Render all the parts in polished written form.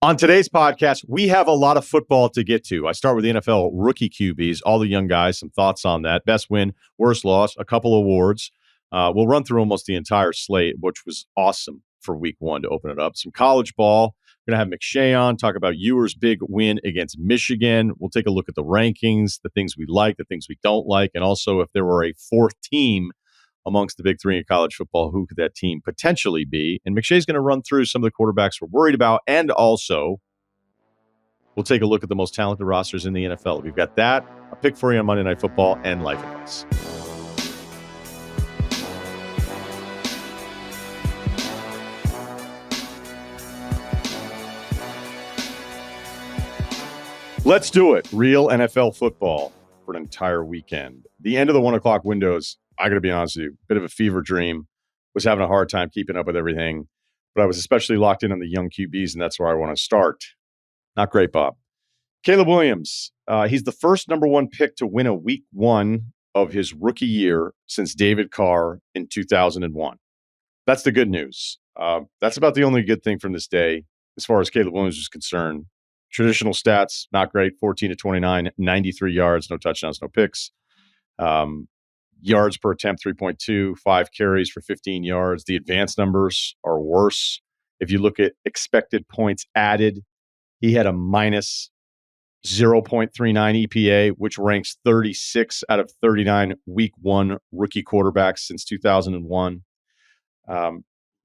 On today's podcast, we have a lot of football to get to. I start with the NFL rookie QBs, all the young guys, some thoughts on that. Best win, worst loss, a couple awards. We'll run through almost the entire slate, which was awesome for week one to open it up. Some college ball. We're going to have McShay on, talk about Ewer's big win against Michigan. We'll take a look at the rankings, the things we like, the things we don't like, and also if there were a fourth team amongst the big three in college football, who could that team potentially be? And McShay's going to run through some of the quarterbacks we're worried about, and also we'll take a look at the most talented rosters in the NFL. We've got that, a pick for you on Monday Night Football, and life advice. Let's do it. Real NFL football for an entire weekend. The end of the 1 o'clock windows, I got to be honest with you, bit of a fever dream. Was having a hard time keeping up with everything, but I was especially locked in on the young QBs, and that's where I want to start. Not great, Bob. Caleb Williams, he's the first number one pick to win a week one of his rookie year since David Carr in 2001. That's the good news. That's about the only good thing from this day as far as Caleb Williams is concerned. Traditional stats, not great. 14 to 29, 93 yards, no touchdowns, no picks. Yards per attempt, 3.2, 5 carries for 15 yards. The advanced numbers are worse. If you look at expected points added, he had a minus 0.39 EPA, which ranks 36 out of 39 week one rookie quarterbacks since 2001. The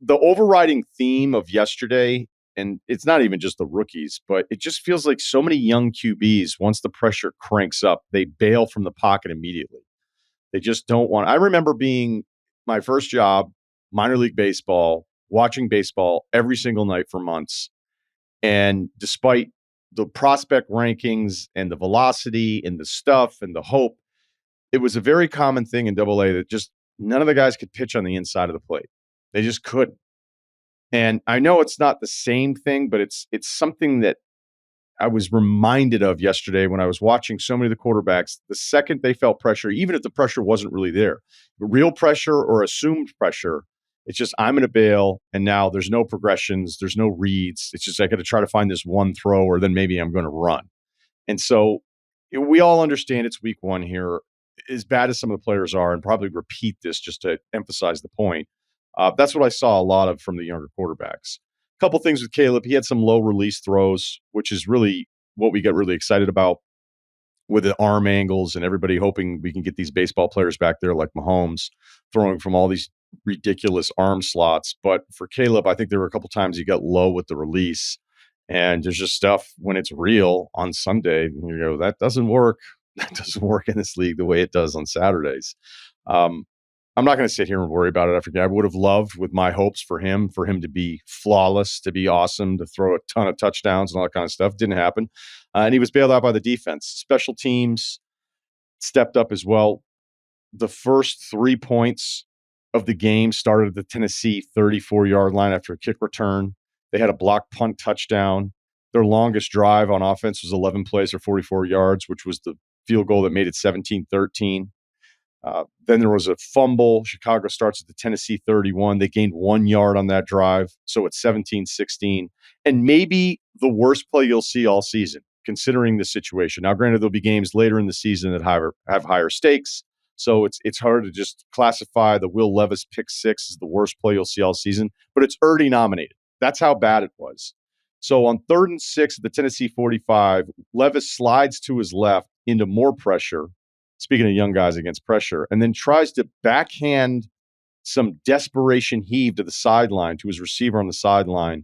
overriding theme of yesterday, and it's not even just the rookies, but it just feels like so many young QBs, once the pressure cranks up, they bail from the pocket immediately. They just don't want. I remember being my first job, minor league baseball, watching baseball every single night for months. And despite the prospect rankings and the velocity and the stuff and the hope, it was a very common thing in AA that just none of the guys could pitch on the inside of the plate. They just couldn't. And I know it's not the same thing, but it's something that I was reminded of yesterday when I was watching so many of the quarterbacks. The second they felt pressure, even if the pressure wasn't really there, real pressure or assumed pressure, it's just I'm going to bail, and now there's no progressions, there's no reads. It's just I got to try to find this one throw, or then maybe I'm going to run. And so we all understand it's week one here. As bad as some of the players are, and probably repeat this just to emphasize the point, that's what I saw a lot of from the younger quarterbacks. A couple things with Caleb. He had some low release throws, which is really what we get really excited about with the arm angles and everybody hoping we can get these baseball players back there like Mahomes throwing from all these ridiculous arm slots. But for Caleb, I think there were a couple times he got low with the release, and there's just stuff when it's real on Sunday, you know, that doesn't work. That doesn't work in this league the way it does on Saturdays. I'm not going to sit here and worry about it. I would have loved, with my hopes for him to be flawless, to be awesome, to throw a ton of touchdowns and all that kind of stuff. Didn't happen. And he was bailed out by the defense. Special teams stepped up as well. The first 3 points of the game started at the Tennessee 34-yard line after a kick return. They had a block punt touchdown. Their longest drive on offense was 11 plays for 44 yards, which was the field goal that made it 17-13. Then there was a fumble. Chicago starts at the Tennessee 31. They gained 1 yard on that drive. So it's 17-16. And maybe the worst play you'll see all season, considering the situation. Now, granted, there'll be games later in the season that have higher stakes. So it's hard to just classify the Will Levis pick six as the worst play you'll see all season. But it's already nominated. That's how bad it was. So on 3rd and 6 at the Tennessee 45, Levis slides to his left into more pressure. Speaking of young guys against pressure, and then tries to backhand some desperation heave to the sideline, to his receiver on the sideline.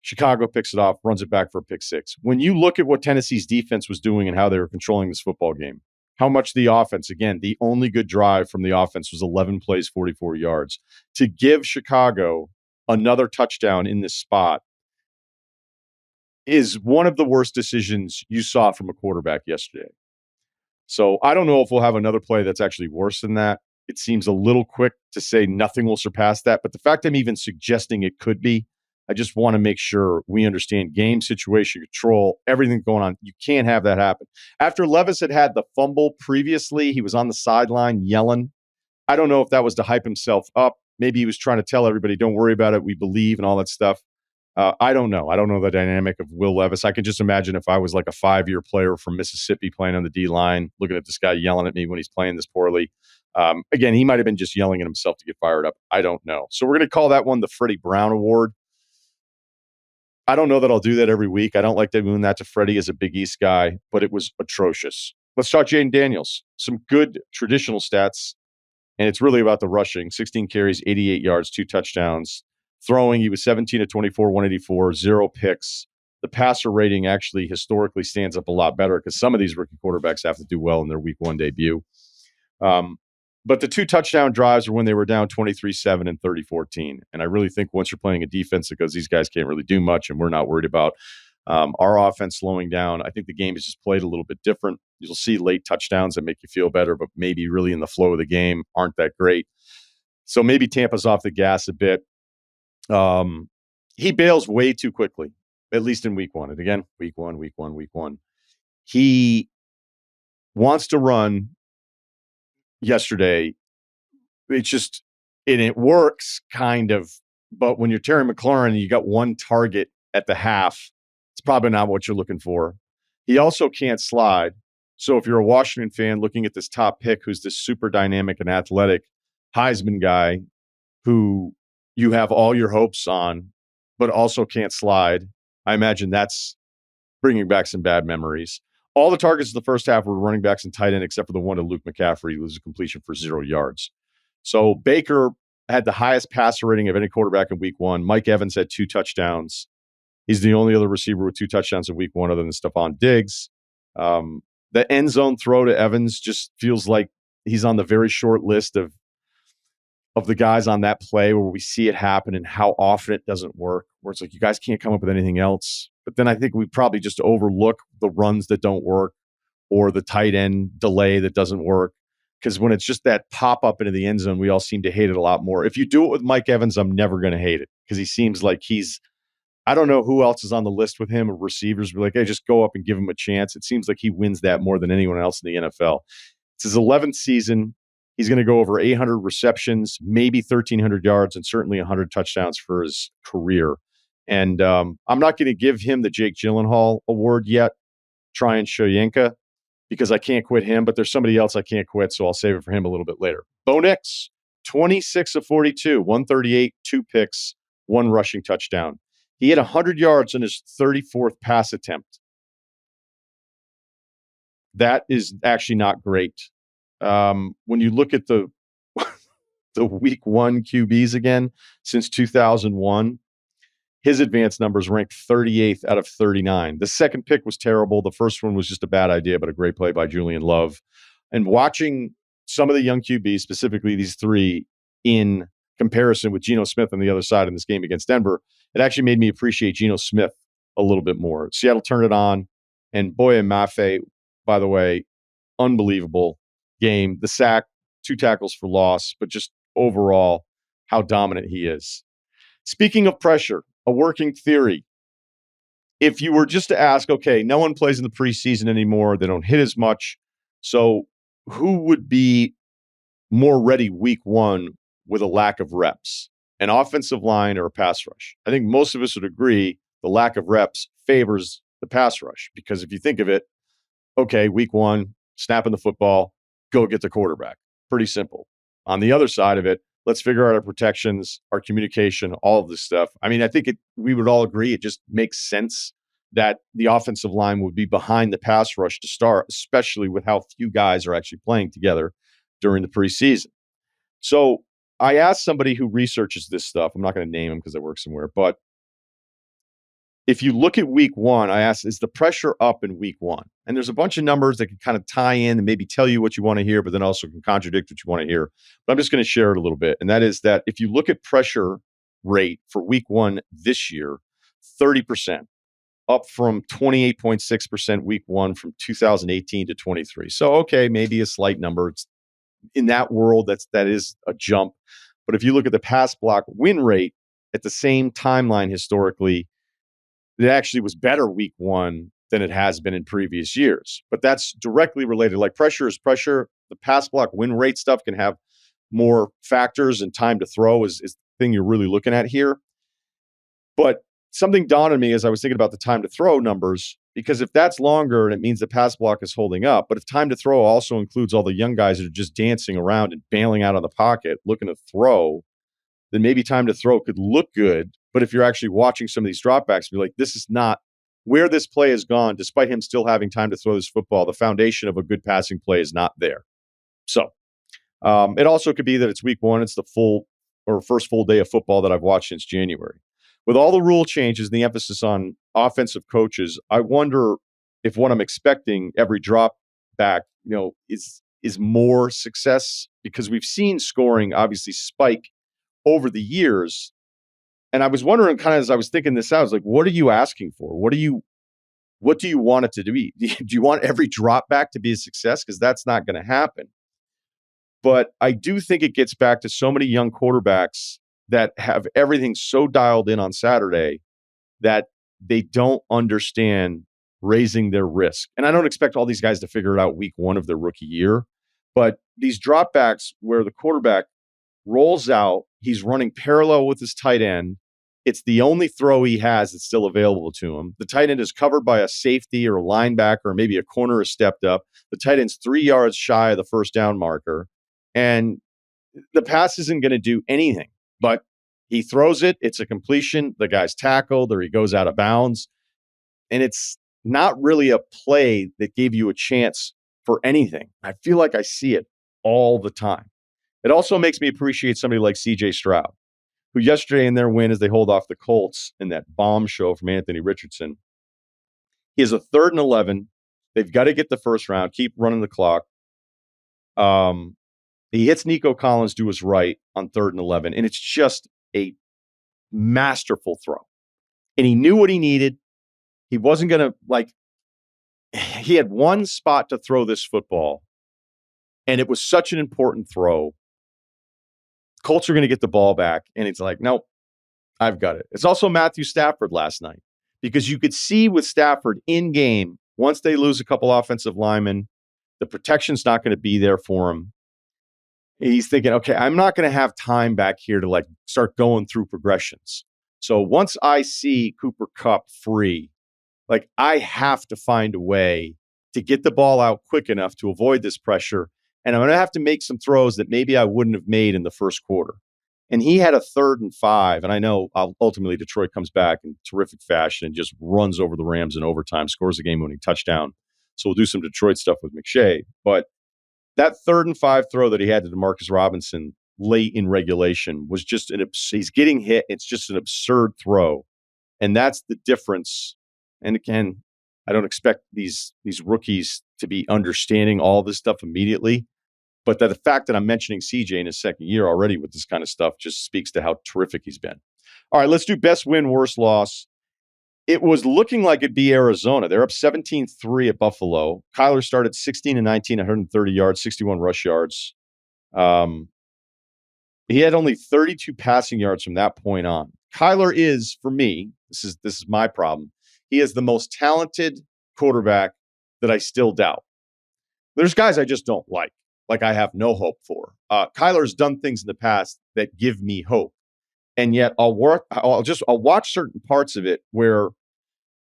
Chicago picks it off, runs it back for a pick six. When you look at what Tennessee's defense was doing and how they were controlling this football game, how much the offense, again, the only good drive from the offense was 11 plays, 44 yards. To give Chicago another touchdown in this spot is one of the worst decisions you saw from a quarterback yesterday. So I don't know if we'll have another play that's actually worse than that. It seems a little quick to say nothing will surpass that. But the fact I'm even suggesting it could be, I just want to make sure we understand game situation control, everything going on. You can't have that happen. After Levis had the fumble previously, he was on the sideline yelling. I don't know if that was to hype himself up. Maybe he was trying to tell everybody, don't worry about it, we believe, and all that stuff. I don't know. I don't know the dynamic of Will Levis. I could just imagine if I was like a 5-year player from Mississippi playing on the D-line, looking at this guy yelling at me when he's playing this poorly. Again, he might have been just yelling at himself to get fired up. I don't know. So we're going to call that one the Freddie Brown Award. I don't know that I'll do that every week. I don't like doing that to Freddie as a Big East guy, but it was atrocious. Let's talk Jaden Daniels. Some good traditional stats, and it's really about the rushing. 16 carries, 88 yards, 2 touchdowns. Throwing, he was 17 of 24, 184, 0 picks. The passer rating actually historically stands up a lot better because some of these rookie quarterbacks have to do well in their week 1 debut. But the 2 touchdown drives were when they were down 23-7 and 30-14. And I really think once you're playing a defense that goes, these guys can't really do much, and we're not worried about our offense slowing down. I think the game is just played a little bit different. You'll see late touchdowns that make you feel better, but maybe really in the flow of the game aren't that great. So maybe Tampa's off the gas a bit. He bails way too quickly, at least in week 1. And again, week one. He wants to run yesterday. It's just, and it works kind of, but when you're Terry McLaurin and you got 1 target at the half, it's probably not what you're looking for. He also can't slide. So if you're a Washington fan looking at this top pick, who's this super dynamic and athletic Heisman guy who you have all your hopes on, but also can't slide, I imagine that's bringing back some bad memories. All the targets in the first half were running backs and tight end, except for the one to Luke McCaffrey, who was a completion for 0 yards. So Baker had the highest passer rating of any quarterback in week 1. Mike Evans had 2 touchdowns. He's the only other receiver with 2 touchdowns in week 1 other than Stephon Diggs. The end zone throw to Evans just feels like he's on the very short list of the guys on that play where we see it happen and how often it doesn't work, where it's like you guys can't come up with anything else. But then I think we probably just overlook the runs that don't work or the tight end delay that doesn't work. Because when it's just that pop up into the end zone, we all seem to hate it a lot more. If you do it with Mike Evans, I'm never going to hate it because he seems like I don't know who else is on the list with him of receivers. Be like, hey, just go up and give him a chance. It seems like he wins that more than anyone else in the NFL. It's his 11th season. He's going to go over 800 receptions, maybe 1,300 yards, and certainly 100 touchdowns for his career. And I'm not going to give him the Jake Gyllenhaal award yet, Tryon Shoyinka, because I can't quit him, but there's somebody else I can't quit, so I'll save it for him a little bit later. Bo Nix, 26 of 42, 138, 2 picks, 1 rushing touchdown. He had 100 yards on his 34th pass attempt. That is actually not great. When you look at the week 1 QBs again, since 2001, his advanced numbers ranked 38th out of 39. The second pick was terrible. The first one was just a bad idea, but a great play by Julian Love. And watching some of the young QBs, specifically these 3, in comparison with Geno Smith on the other side in this game against Denver, it actually made me appreciate Geno Smith a little bit more. Seattle turned it on, and Boye Mafe, by the way, unbelievable game. The sack, 2 tackles for loss, but just overall how dominant he is. Speaking of pressure, a working theory. If you were just to ask, okay, no one plays in the preseason anymore. They don't hit as much. So who would be more ready week 1 with a lack of reps? An offensive line or a pass rush? I think most of us would agree the lack of reps favors the pass rush because if you think of it, okay, week 1, snapping the football, go get the quarterback. Pretty simple. On the other side of it, let's figure out our protections, our communication, all of this stuff. I mean, I think we would all agree it just makes sense that the offensive line would be behind the pass rush to start, especially with how few guys are actually playing together during the preseason. So I asked somebody who researches this stuff. I'm not going to name him because I work somewhere, but if you look at week 1, I asked, is the pressure up in week 1? And there's a bunch of numbers that can kind of tie in and maybe tell you what you want to hear, but then also can contradict what you want to hear. But I'm just going to share it a little bit. And that is that if you look at pressure rate for week 1 this year, 30%, up from 28.6% week 1 from 2018 to 23. So, okay, maybe a slight number. It's, in that world, that is a jump. But if you look at the pass block win rate at the same timeline historically, it actually was better week 1 than it has been in previous years. But that's directly related. Like pressure is pressure. The pass block win rate stuff can have more factors, and time to throw is the thing you're really looking at here. But something dawned on me as I was thinking about the time to throw numbers, because if that's longer and it means the pass block is holding up, but if time to throw also includes all the young guys that are just dancing around and bailing out of the pocket looking to throw, then maybe time to throw could look good. But if you're actually watching some of these dropbacks, be like, this is not where this play has gone, despite him still having time to throw this football. The foundation of a good passing play is not there. So it also could be that it's week one. It's the first full day of football that I've watched since January. With all the rule changes and the emphasis on offensive coaches, I wonder if what I'm expecting every drop back, is more success, because we've seen scoring obviously spike over the years. And I was wondering, kind of as I was thinking this out, I was like, what are you asking for? What do you want it to be? Do you want every drop back to be a success? Because that's not going to happen. But I do think it gets back to so many young quarterbacks that have everything so dialed in on Saturday that they don't understand raising their risk. And I don't expect all these guys to figure it out week one of their rookie year, but these dropbacks where the quarterback rolls out, he's running parallel with his tight end. It's the only throw he has that's still available to him. The tight end is covered by a safety or a linebacker, or maybe a corner has stepped up. The tight end's 3 yards shy of the first down marker. And the pass isn't going to do anything, but he throws it. It's a completion. The guy's tackled or he goes out of bounds. And it's not really a play that gave you a chance for anything. I feel like I see it all the time. It also makes me appreciate somebody like CJ Stroud, who yesterday in their win, as they hold off the Colts in that bomb show from Anthony Richardson, he has a 3rd and 11. They've got to get the first round, keep running the clock. He hits Nico Collins to his right on 3rd and 11, and it's just a masterful throw. And he knew what he needed. He wasn't going to, he had one spot to throw this football, and it was such an important throw. Colts are going to get the ball back, and it's like, nope, I've got it. It's also Matthew Stafford last night, because you could see with Stafford in game, once they lose a couple offensive linemen, the protection's not going to be there for him. He's thinking, okay, I'm not going to have time back here to start going through progressions. So once I see Cooper Kupp free, I have to find a way to get the ball out quick enough to avoid this pressure. And I'm going to have to make some throws that maybe I wouldn't have made in the first quarter. And he had a 3rd and 5. And I know ultimately Detroit comes back in terrific fashion and just runs over the Rams in overtime, scores a game-winning touchdown. So we'll do some Detroit stuff with McShay. But that 3rd and 5 throw that he had to DeMarcus Robinson late in regulation was just he's getting hit. It's just an absurd throw. And that's the difference. And again, I don't expect these rookies to be understanding all this stuff immediately. But the fact that I'm mentioning CJ in his second year already with this kind of stuff just speaks to how terrific he's been. All right, let's do best win, worst loss. It was looking like it'd be Arizona. They're up 17-3 at Buffalo. Kyler started 16-19, 130 yards, 61 rush yards. He had only 32 passing yards from that point on. Kyler is, for me, this is my problem. He is the most talented quarterback that I still doubt. There's guys I just don't like I have no hope for. Kyler's done things in the past that give me hope. And yet I'll watch certain parts of it where,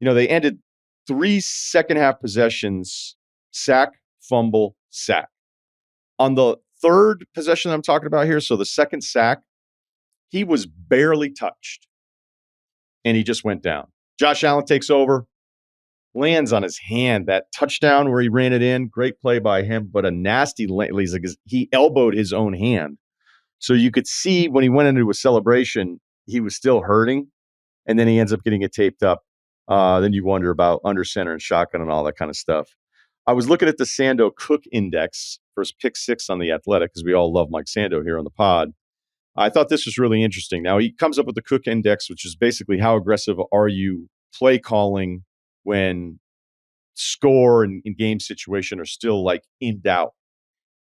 they ended 3 second half possessions, sack, fumble, sack. On the third possession I'm talking about here, so the second sack, he was barely touched. And he just went down. Josh Allen takes over, lands on his hand. That touchdown where he ran it in, great play by him, but a nasty he elbowed his own hand. So you could see when he went into a celebration, he was still hurting, and then he ends up getting it taped up. Then you wonder about under center and shotgun and all that kind of stuff. I was looking at the Sando Cook Index for his pick 6 on The Athletic, because we all love Mike Sando here on the pod. I thought this was really interesting. Now, he comes up with the Cook Index, which is basically how aggressive are you play calling when score and in game situation are still in doubt.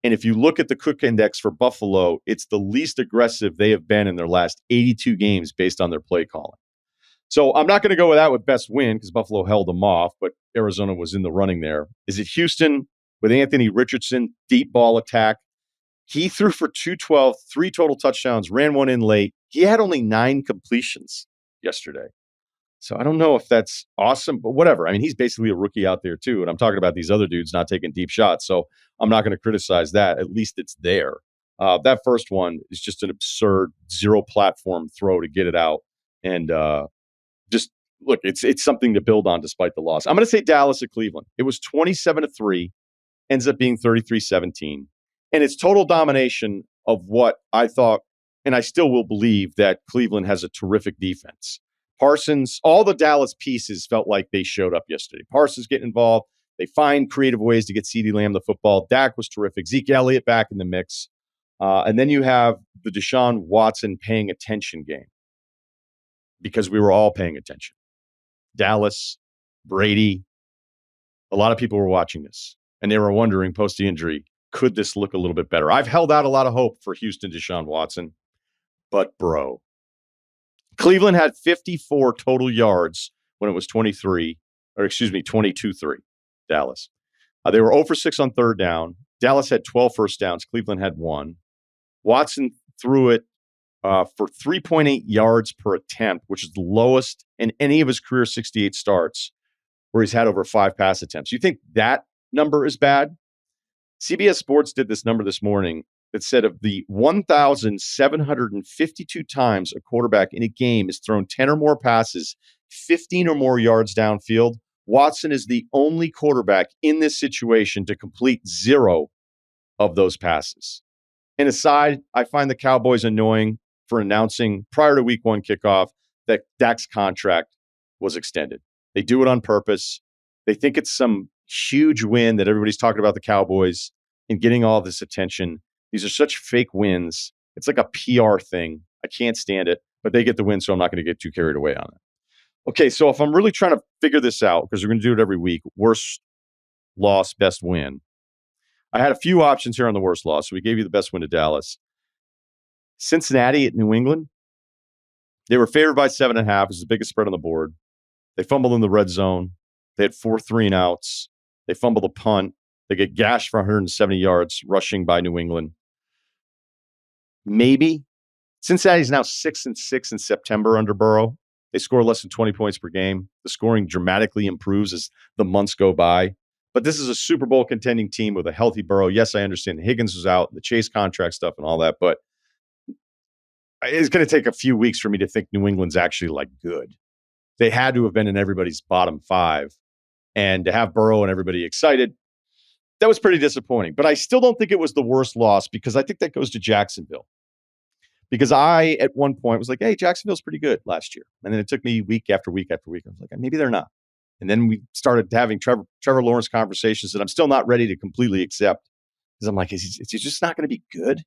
And if you look at the Cook Index for Buffalo, it's the least aggressive they have been in their last 82 games based on their play calling. So I'm not going to go with that with best win, because Buffalo held them off, but Arizona was in the running there. Is it Houston with Anthony Richardson, deep ball attack? He threw for 212, 3 total touchdowns, ran one in late. He had only 9 completions yesterday. So I don't know if that's awesome, but whatever. I mean, he's basically a rookie out there too. And I'm talking about these other dudes not taking deep shots. So I'm not going to criticize that. At least it's there. That first one is just an absurd zero platform throw to get it out. And just look, it's something to build on despite the loss. I'm going to say Dallas at Cleveland. It was 27-3, ends up being 33-17. And it's total domination of what I thought, and I still will believe that Cleveland has a terrific defense. Parsons, all the Dallas pieces felt like they showed up yesterday. Parsons getting involved. They find creative ways to get CeeDee Lamb the football. Dak was terrific. Zeke Elliott back in the mix. And then you have the Deshaun Watson paying attention game because we were all paying attention. Dallas, Brady, a lot of people were watching this, and they were wondering post the injury, could this look a little bit better? I've held out a lot of hope for Houston Deshaun Watson, but bro, Cleveland had 54 total yards when it was 22-3, Dallas. They were 0 for 6 on third down. Dallas had 12 first downs. Cleveland had 1. Watson threw it for 3.8 yards per attempt, which is the lowest in any of his career 68 starts, where he's had over 5 pass attempts. You think that number is bad? CBS Sports did this number this morning that said of the 1,752 times a quarterback in a game has thrown 10 or more passes, 15 or more yards downfield, Watson is the only quarterback in this situation to complete 0 of those passes. And aside, I find the Cowboys annoying for announcing prior to week 1 kickoff that Dak's contract was extended. They do it on purpose. They think it's some huge win that everybody's talking about the Cowboys and getting all this attention. These are such fake wins. It's like a PR thing. I can't stand it, but they get the win, so I'm not going to get too carried away on it. Okay, so if I'm really trying to figure this out, because we're going to do it every week, worst loss, best win. I had a few options here on the worst loss, so we gave you the best win to Dallas. Cincinnati at New England. They were favored by 7.5. It was the biggest spread on the board. They fumbled in the red zone. They had 4 3-and-outs. They fumbled a punt. They get gashed for 170 yards rushing by New England. Maybe. Cincinnati's now 6-6 in September under Burrow. They score less than 20 points per game. The scoring dramatically improves as the months go by. But this is a Super Bowl contending team with a healthy Burrow. Yes, I understand Higgins was out, the Chase contract stuff and all that, but it's going to take a few weeks for me to think New England's actually like good. They had to have been in everybody's bottom 5. And to have Burrow and everybody excited, that was pretty disappointing. But I still don't think it was the worst loss because I think that goes to Jacksonville. Because I, at one point, was like, hey, Jacksonville's pretty good last year. And then it took me week after week after week. I was like, maybe they're not. And then we started having Trevor Lawrence conversations that I'm still not ready to completely accept. Because I'm like, is he just not going to be good?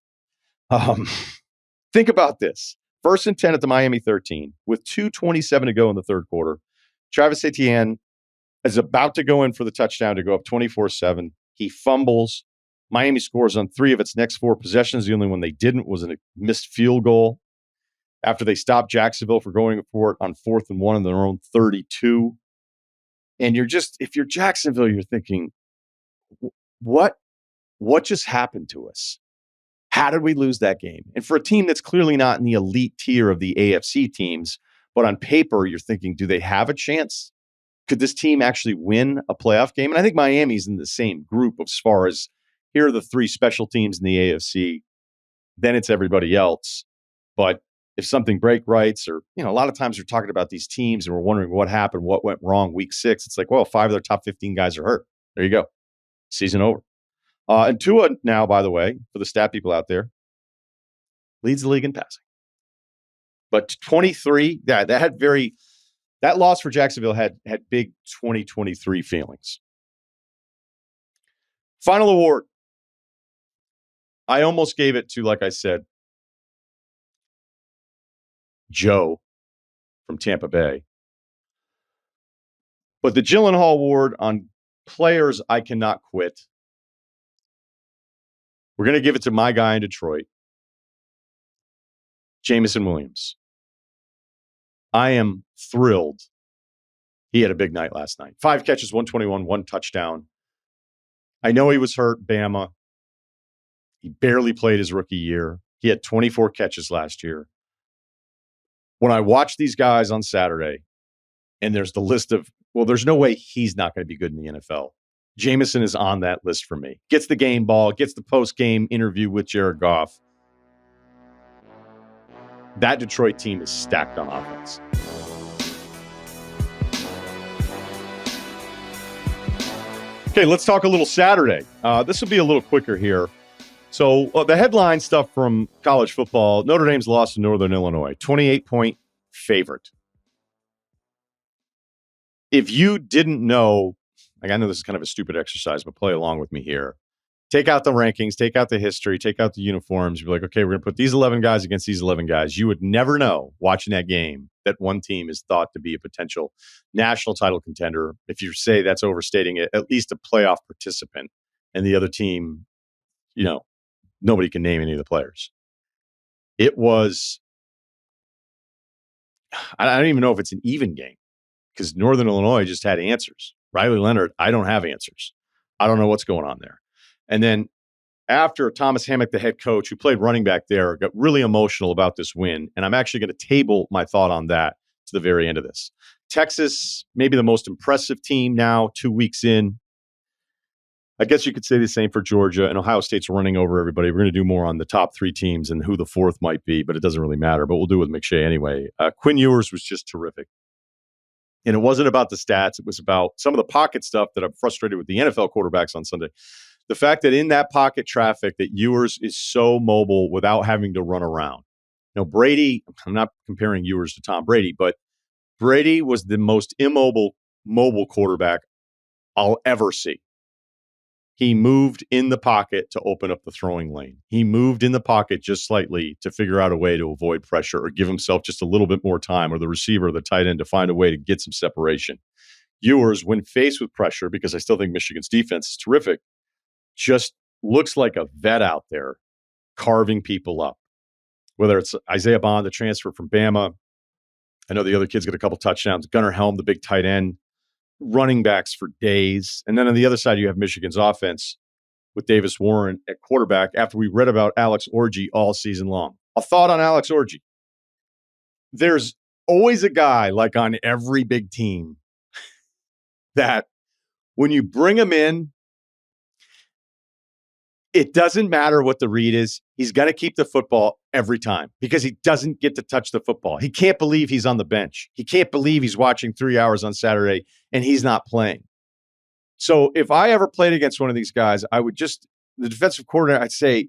Think about this. 1st and 10 at the Miami 13 with 2:27 to go in the third quarter. Travis Etienne is about to go in for the touchdown to go up 24-7. He fumbles. Miami scores on 3 of its next 4 possessions. The only one they didn't was a missed field goal after they stopped Jacksonville for going for it on 4th and 1 in their own 32. And if you're Jacksonville, you're thinking, what just happened to us? How did we lose that game? And for a team that's clearly not in the elite tier of the AFC teams, but on paper, you're thinking, do they have a chance? Could this team actually win a playoff game? And I think Miami's in the same group as far as here are the 3 special teams in the AFC. Then it's everybody else. But if something break rights or, a lot of times we're talking about these teams and we're wondering what happened, what went wrong week 6. It's like, well, 5 of their top 15 guys are hurt. There you go. Season over. And Tua now, by the way, for the stat people out there, leads the league in passing. But 23, that loss for Jacksonville had big 2023 feelings. Final award. I almost gave it to, like I said, Joe from Tampa Bay. But the Gyllenhaal Award on players I cannot quit. We're going to give it to my guy in Detroit, Jameson Williams. I am thrilled. He had a big night last night. 5 catches, 121, 1 touchdown. I know he was hurt, Bama. He barely played his rookie year. He had 24 catches last year. When I watched these guys on Saturday, And there's the list of, well, there's no way he's not going to be good in the NFL. Jameson is on that list for me. Gets the game ball, gets the post-game interview with Jared Goff. That Detroit team is stacked on offense. Okay, let's talk a little Saturday. This will be a little quicker here. So the headline stuff from college football, Notre Dame's lost to Northern Illinois, 28-point favorite. If you didn't know, like I know this is kind of a stupid exercise, but play along with me here. Take out the rankings, take out the history, take out the uniforms. You'd be like, okay, we're going to put these 11 guys against these 11 guys. You would never know watching that game that one team is thought to be a potential national title contender. If you say that's overstating it, at least a playoff participant. And the other team, nobody can name any of the players. It was, I don't even know if it's an even game because Northern Illinois just had answers. Riley Leonard, I don't have answers. I don't know what's going on there. And then after Thomas Hammock, the head coach, who played running back there, got really emotional about this win. And I'm actually going to table my thought on that to the very end of this. Texas, maybe the most impressive team now, 2 weeks in. I guess you could say the same for Georgia, and Ohio State's running over everybody. We're going to do more on the top three teams and who the fourth might be, but it doesn't really matter. But we'll do it with McShay anyway. Quinn Ewers was just terrific. And it wasn't about the stats. It was about some of the pocket stuff that I'm frustrated with the NFL quarterbacks on Sunday. The fact that in that pocket traffic that Ewers is so mobile without having to run around. Brady, I'm not comparing Ewers to Tom Brady, but Brady was the most mobile quarterback I'll ever see. He moved in the pocket to open up the throwing lane. He moved in the pocket just slightly to figure out a way to avoid pressure or give himself just a little bit more time, or the receiver or the tight end to find a way to get some separation. Ewers, when faced with pressure, because I still think Michigan's defense is terrific, just looks like a vet out there carving people up. Whether it's Isaiah Bond, the transfer from Bama. I know the other kids got a couple touchdowns. Gunnar Helm, the big tight end. Running backs for days. And then on the other side, you have Michigan's offense with Davis Warren at quarterback after we read about Alex Orji all season long. A thought on Alex Orji. There's always a guy, like on every big team, that when you bring him in, it doesn't matter what the read is. He's going to keep the football every time because he doesn't get to touch the football. He can't believe he's on the bench. He can't believe he's watching 3 hours on Saturday and he's not playing. So if I ever played against one of these guys, I would the defensive coordinator, I'd say,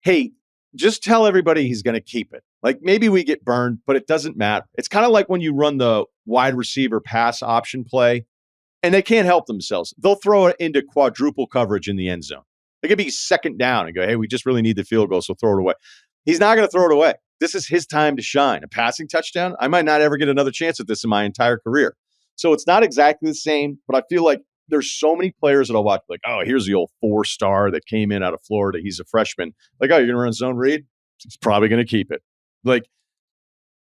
hey, just tell everybody he's going to keep it. Like maybe we get burned, but it doesn't matter. It's kind of like when you run the wide receiver pass option play and they can't help themselves. They'll throw it into quadruple coverage in the end zone. It could be second down and go, hey, we just really need the field goal, so throw it away. He's not going to throw it away. This is his time to shine. A passing touchdown, I might not ever get another chance at this in my entire career. So it's not exactly the same, but I feel like there's so many players that I'll watch, like, oh, here's the old 4-star that came in out of Florida. He's a freshman. Like, oh, you're going to run zone read? He's probably going to keep it. Like,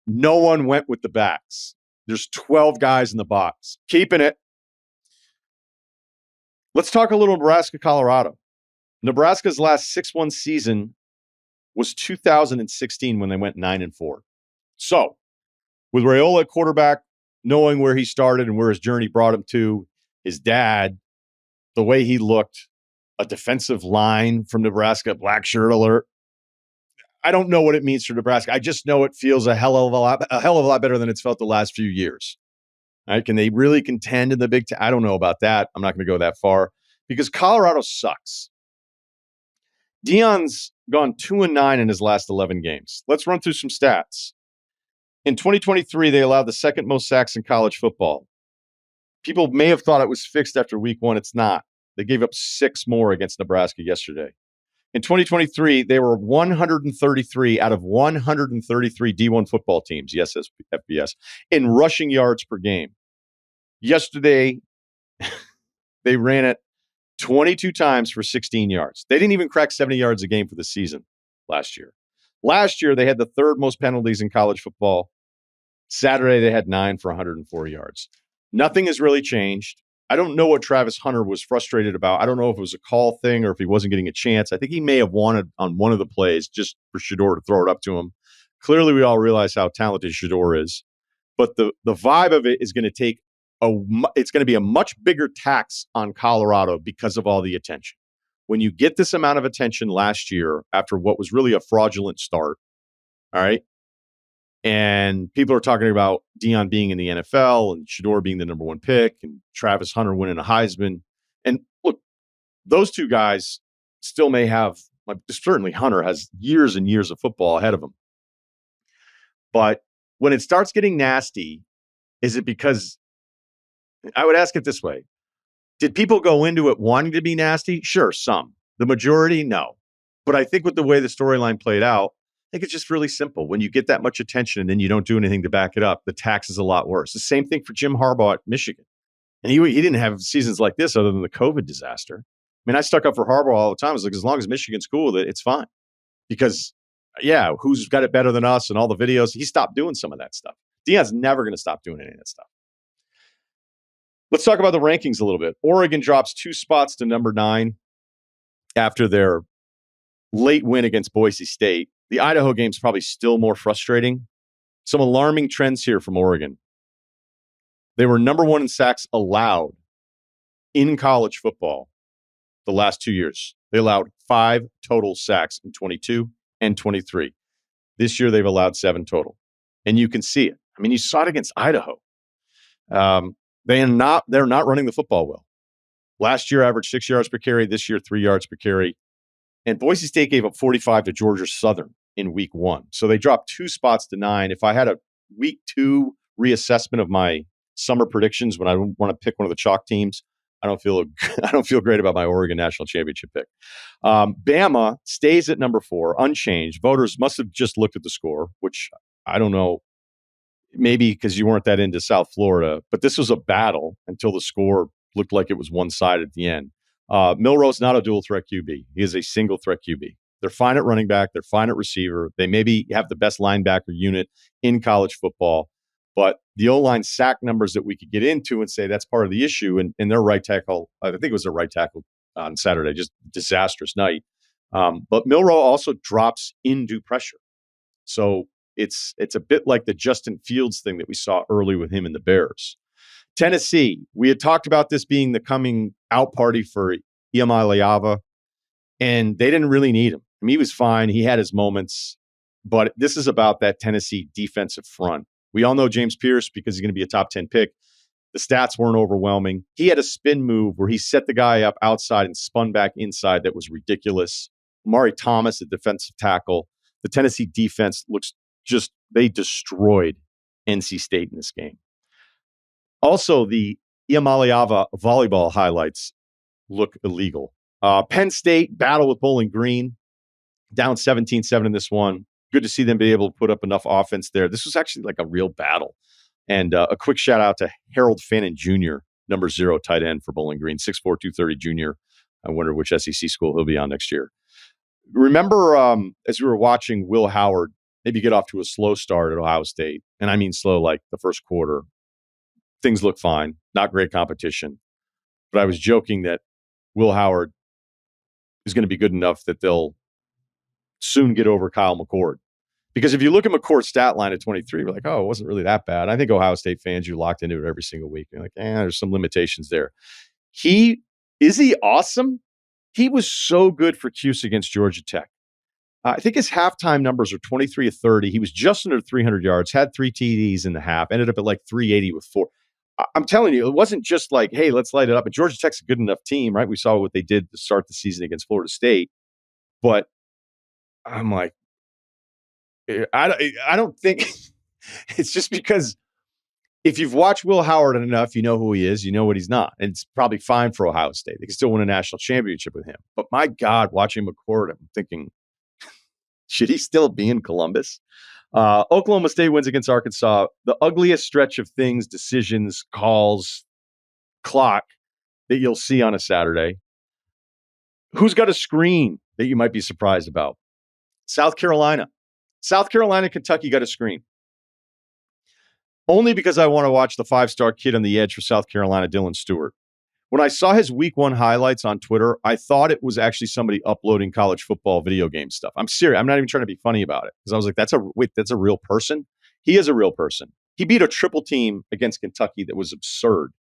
no one went with the backs. There's 12 guys in the box. Keeping it. Let's talk a little Nebraska, Colorado. Nebraska's last 6-1 season was 2016 when they went 9-4. So, with Raiola at quarterback, knowing where he started and where his journey brought him to, his dad, the way he looked, a defensive line from Nebraska, black shirt alert. I don't know what it means for Nebraska. I just know it feels a hell of a lot better than it's felt the last few years. All right, can they really contend in the Big Ten? I don't know about that. I'm not going to go that far because Colorado sucks. Deion's gone 2-9 in his last 11 games. Let's run through some stats. In 2023, they allowed the second most sacks in college football. People may have thought it was fixed after week one. It's not. They gave up 6 more against Nebraska yesterday. In 2023, they were 133 out of 133 D1 football teams, yes, FBS, in rushing yards per game. Yesterday, they ran it 22 times for 16 yards. They didn't even crack 70 yards a game for the season last year. Last year, they had the third most penalties in college football. Saturday, they had 9 for 104 yards. Nothing has really changed. I don't know what Travis Hunter was frustrated about. I don't know if it was a call thing or if he wasn't getting a chance. I think he may have wanted on one of the plays just for Shedeur to throw it up to him. Clearly, we all realize how talented Shedeur is. But the vibe of it is going to take it's going to be a much bigger tax on Colorado because of all the attention. When you get this amount of attention last year after what was really a fraudulent start, all right, and people are talking about Deion being in the NFL and Shador being the number one pick and Travis Hunter winning a Heisman. And look, those two guys still may have, certainly Hunter has years and years of football ahead of him. But when it starts getting nasty, is it because, I would ask it this way, did people go into it wanting to be nasty? Sure, some. The majority, no. But I think with the way the storyline played out, I think it's just really simple. When you get that much attention and then you don't do anything to back it up, the tax is a lot worse. The same thing for Jim Harbaugh at Michigan. And he didn't have seasons like this other than the COVID disaster. I mean, I stuck up for Harbaugh all the time. I was like, as long as Michigan's cool with it, it's fine. Because, yeah, who's got it better than us and all the videos? He stopped doing some of that stuff. Deion's never going to stop doing any of that stuff. Let's talk about the rankings a little bit. Oregon drops 2 spots to number 9 after their late win against Boise State. The Idaho game's probably still more frustrating. Some alarming trends here from Oregon. They were number 1 in sacks allowed in college football the last 2 years. They allowed 5 total sacks in 22 and 23. This year, they've allowed 7 total. And you can see it. I mean, you saw it against Idaho. They're not running the football well. Last year, averaged 6 yards per carry. This year, 3 yards per carry. And Boise State gave up 45 to Georgia Southern in week 1. So they dropped 2 spots to 9. If I had a week 2 reassessment of my summer predictions when I want to pick one of the chalk teams, I don't feel great about my Oregon National Championship pick. Bama stays at number 4, unchanged. Voters must have just looked at the score, which I don't know. Maybe because you weren't that into South Florida, but this was a battle until the score looked like it was one-sided at the end. Milroe's not a dual threat QB. He is a single threat QB. They're fine at running back. They're fine at receiver. They maybe have the best linebacker unit in college football, but the O-line sack numbers that we could get into and say that's part of the issue. And their right tackle, I think it was their right tackle on Saturday, just disastrous night. But Milroe also drops into pressure. So it's a bit like the Justin Fields thing that we saw early with him and the Bears. Tennessee, we had talked about this being the coming out party for Iamaleava, and they didn't really need him. I mean, he was fine. He had his moments, but this is about that Tennessee defensive front. We all know James Pierce because he's going to be a top 10 pick. The stats weren't overwhelming. He had a spin move where he set the guy up outside and spun back inside that was ridiculous. Amari Thomas, a defensive tackle. The Tennessee defense they destroyed NC State in this game. Also, the Iamaleava volleyball highlights look illegal. Penn State battle with Bowling Green, down 17-7 in this one. Good to see them be able to put up enough offense there. This was actually like a real battle. And a quick shout out to Harold Fannin Jr., number 0 tight end for Bowling Green, 6'4", 230 junior. I wonder which SEC school he'll be on next year. Remember, as we were watching Will Howard maybe get off to a slow start at Ohio State, and I mean slow like the first quarter, things look fine, not great competition. But I was joking that Will Howard is going to be good enough that they'll soon get over Kyle McCord. Because if you look at McCord's stat line at 23, we're like, oh, it wasn't really that bad. I think Ohio State fans, you locked into it every single week. You're like, there's some limitations there. Is he awesome? He was so good for Cuse against Georgia Tech. I think his halftime numbers are 23 of 30. He was just under 300 yards, had 3 TDs in the half, ended up at like 380 with 4. I'm telling you, it wasn't just like, hey, let's light it up. And Georgia Tech's a good enough team, right? We saw what they did to start the season against Florida State. But I'm like, I don't think it's just because if you've watched Will Howard enough, you know who he is, you know what he's not. And it's probably fine for Ohio State. They can still win a national championship with him. But my God, watching McCord, I'm thinking, should he still be in Columbus? Oklahoma State wins against Arkansas. The ugliest stretch of things, decisions, calls, clock that you'll see on a Saturday. Who's got a screen that you might be surprised about? South Carolina. South Carolina, Kentucky got a screen. Only because I want to watch the 5-star kid on the edge for South Carolina, Dylan Stewart. When I saw his week 1 highlights on Twitter, I thought it was actually somebody uploading college football video game stuff. I'm serious. I'm not even trying to be funny about it. Because I was like, that's a real person? He is a real person. He beat a triple team against Kentucky that was absurd.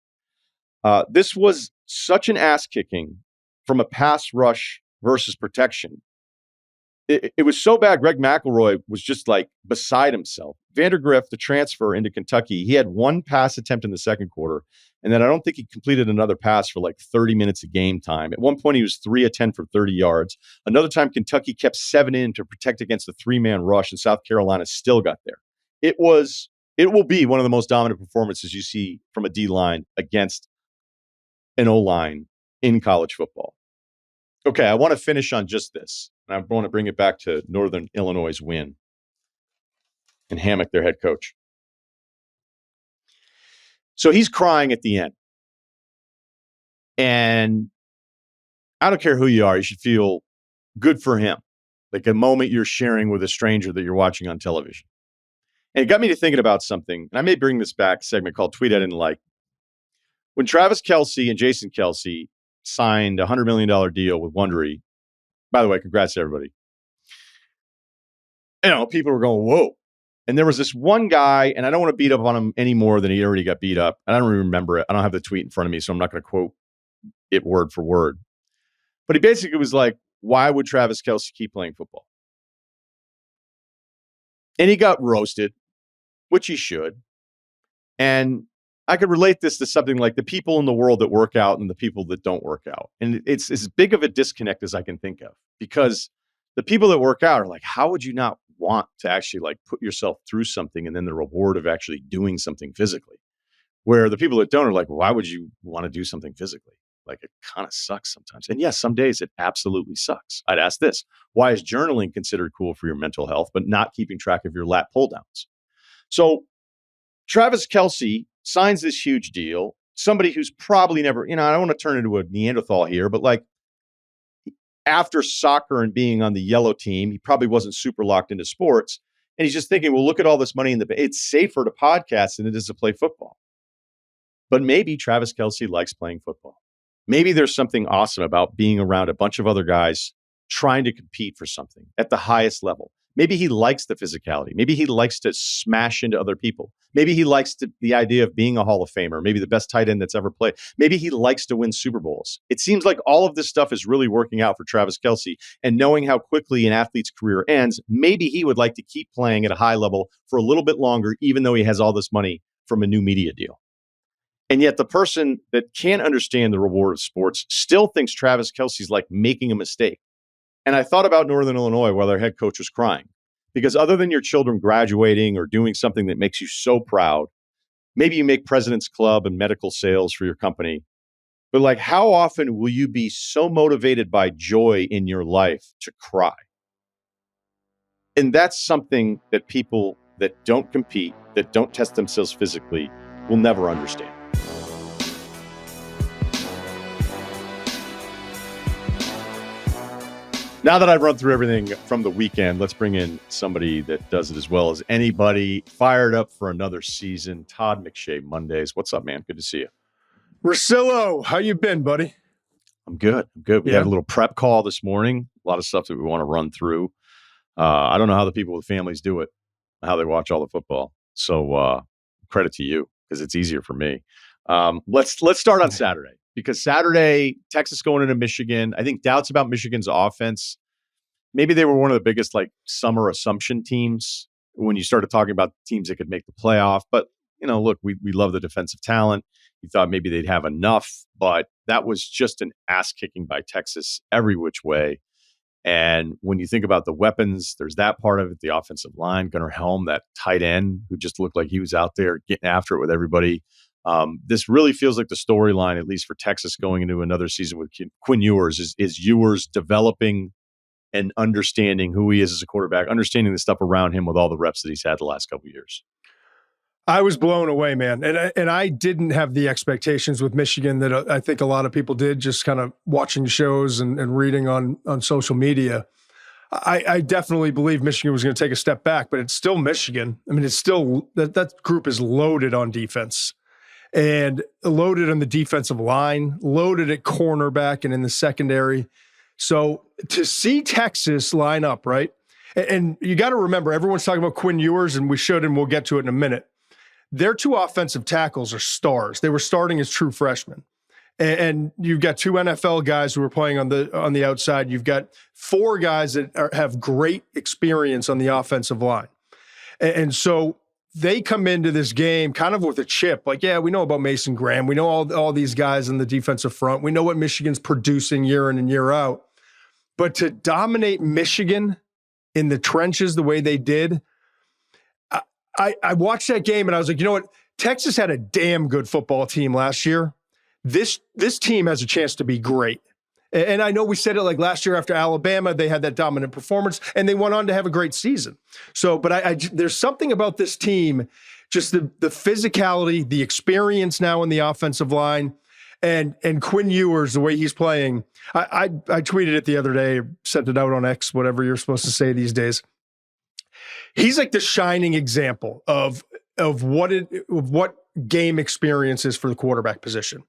This was such an ass kicking from a pass rush versus protection. It was so bad. Greg McElroy was just like beside himself. Vandergriff, the transfer into Kentucky, he had one pass attempt in the second quarter. And then I don't think he completed another pass for like 30 minutes of game time. At one point, he was 3 of 10 for 30 yards. Another time, Kentucky kept 7 in to protect against the 3-man rush, and South Carolina still got there. It will be one of the most dominant performances you see from a D-line against an O-line in college football. Okay, I want to finish on just this. And I want to bring it back to Northern Illinois' win and Hammock, their head coach. So he's crying at the end. And I don't care who you are, you should feel good for him. Like a moment you're sharing with a stranger that you're watching on television. And it got me to thinking about something. And I may bring this back, a segment called Tweet I Didn't Like. When Travis Kelce and Jason Kelce signed a $100 million deal with Wondery, by the way, congrats to everybody. People were going, whoa. And there was this one guy, and I don't want to beat up on him any more than he already got beat up. And I don't even remember it. I don't have the tweet in front of me, so I'm not going to quote it word for word. But he basically was like, why would Travis Kelce keep playing football? And he got roasted, which he should. And I could relate this to something like the people in the world that work out and the people that don't work out. And it's as big of a disconnect as I can think of, because the people that work out are like, how would you not want to actually like put yourself through something and then the reward of actually doing something physically? Where the people that don't are like, why would you want to do something physically? Like, it kind of sucks sometimes. And yes, some days it absolutely sucks. I'd ask this: why is journaling considered cool for your mental health, but not keeping track of your lat pull downs? So Travis Kelce signs this huge deal. Somebody who's probably never, I don't want to turn into a Neanderthal here, but like after soccer and being on the yellow team, he probably wasn't super locked into sports. And he's just thinking, well, look at all this money it's safer to podcast than it is to play football. But maybe Travis Kelce likes playing football. Maybe there's something awesome about being around a bunch of other guys trying to compete for something at the highest level. Maybe he likes the physicality. Maybe he likes to smash into other people. Maybe he likes the idea of being a Hall of Famer, maybe the best tight end that's ever played. Maybe he likes to win Super Bowls. It seems like all of this stuff is really working out for Travis Kelce, and knowing how quickly an athlete's career ends, maybe he would like to keep playing at a high level for a little bit longer, even though he has all this money from a new media deal. And yet the person that can't understand the reward of sports still thinks Travis Kelce's like making a mistake. And I thought about Northern Illinois while their head coach was crying. Because other than your children graduating or doing something that makes you so proud, maybe you make President's Club and medical sales for your company. But like, how often will you be so motivated by joy in your life to cry? And that's something that people that don't compete, that don't test themselves physically, will never understand. Now that I've run through everything from the weekend, let's bring in somebody that does it as well as anybody. Fired up for another season. Todd McShay, Mondays. What's up, man? Good to see you. Russillo, how you been, buddy? I'm good. We had a little prep call this morning. A lot of stuff that we want to run through. I don't know how the people with families do it, how they watch all the football. So credit to you, because it's easier for me. Let's start on Saturday. Because Saturday, Texas going into Michigan, I think doubts about Michigan's offense. Maybe they were one of the biggest like summer assumption teams when you started talking about teams that could make the playoff. But, look, we love the defensive talent. You thought maybe they'd have enough, but that was just an ass kicking by Texas every which way. And when you think about the weapons, there's that part of it, the offensive line, Gunnar Helm, that tight end who just looked like he was out there getting after it with everybody. This really feels like the storyline, at least for Texas going into another season with Quinn Ewers, is Ewers developing and understanding who he is as a quarterback, understanding the stuff around him with all the reps that he's had the last couple of years. I was blown away, man. And I didn't have the expectations with Michigan that I think a lot of people did, just kind of watching shows and reading on social media. I definitely believe Michigan was going to take a step back, but it's still Michigan. I mean, it's still that group is loaded on defense. And loaded on the defensive line, loaded at cornerback and in the secondary. So to see Texas line up, right? And you got to remember, everyone's talking about Quinn Ewers, and we should, and we'll get to it in a minute. their two offensive tackles are stars. They were starting as true freshmen. And you've got two NFL guys who are playing on the outside. You've got four guys that have great experience on the offensive line. And so they come into this game kind of with a chip. Like, yeah, we know about Mason Graham. We know all these guys on the defensive front. We know what Michigan's producing year in and year out. But to dominate Michigan in the trenches the way they did, I watched that game and I was like, you know what? Texas had a damn good football team last year. This team has a chance to be great. And I know we said it like last year after Alabama, they had that dominant performance and they went on to have a great season. So, but there's something about this team, just the physicality, the experience now in the offensive line, and Quinn Ewers, the way he's playing. I tweeted it the other day, sent it out on X, whatever you're supposed to say these days. He's like the shining example of what game experience is for the quarterback position.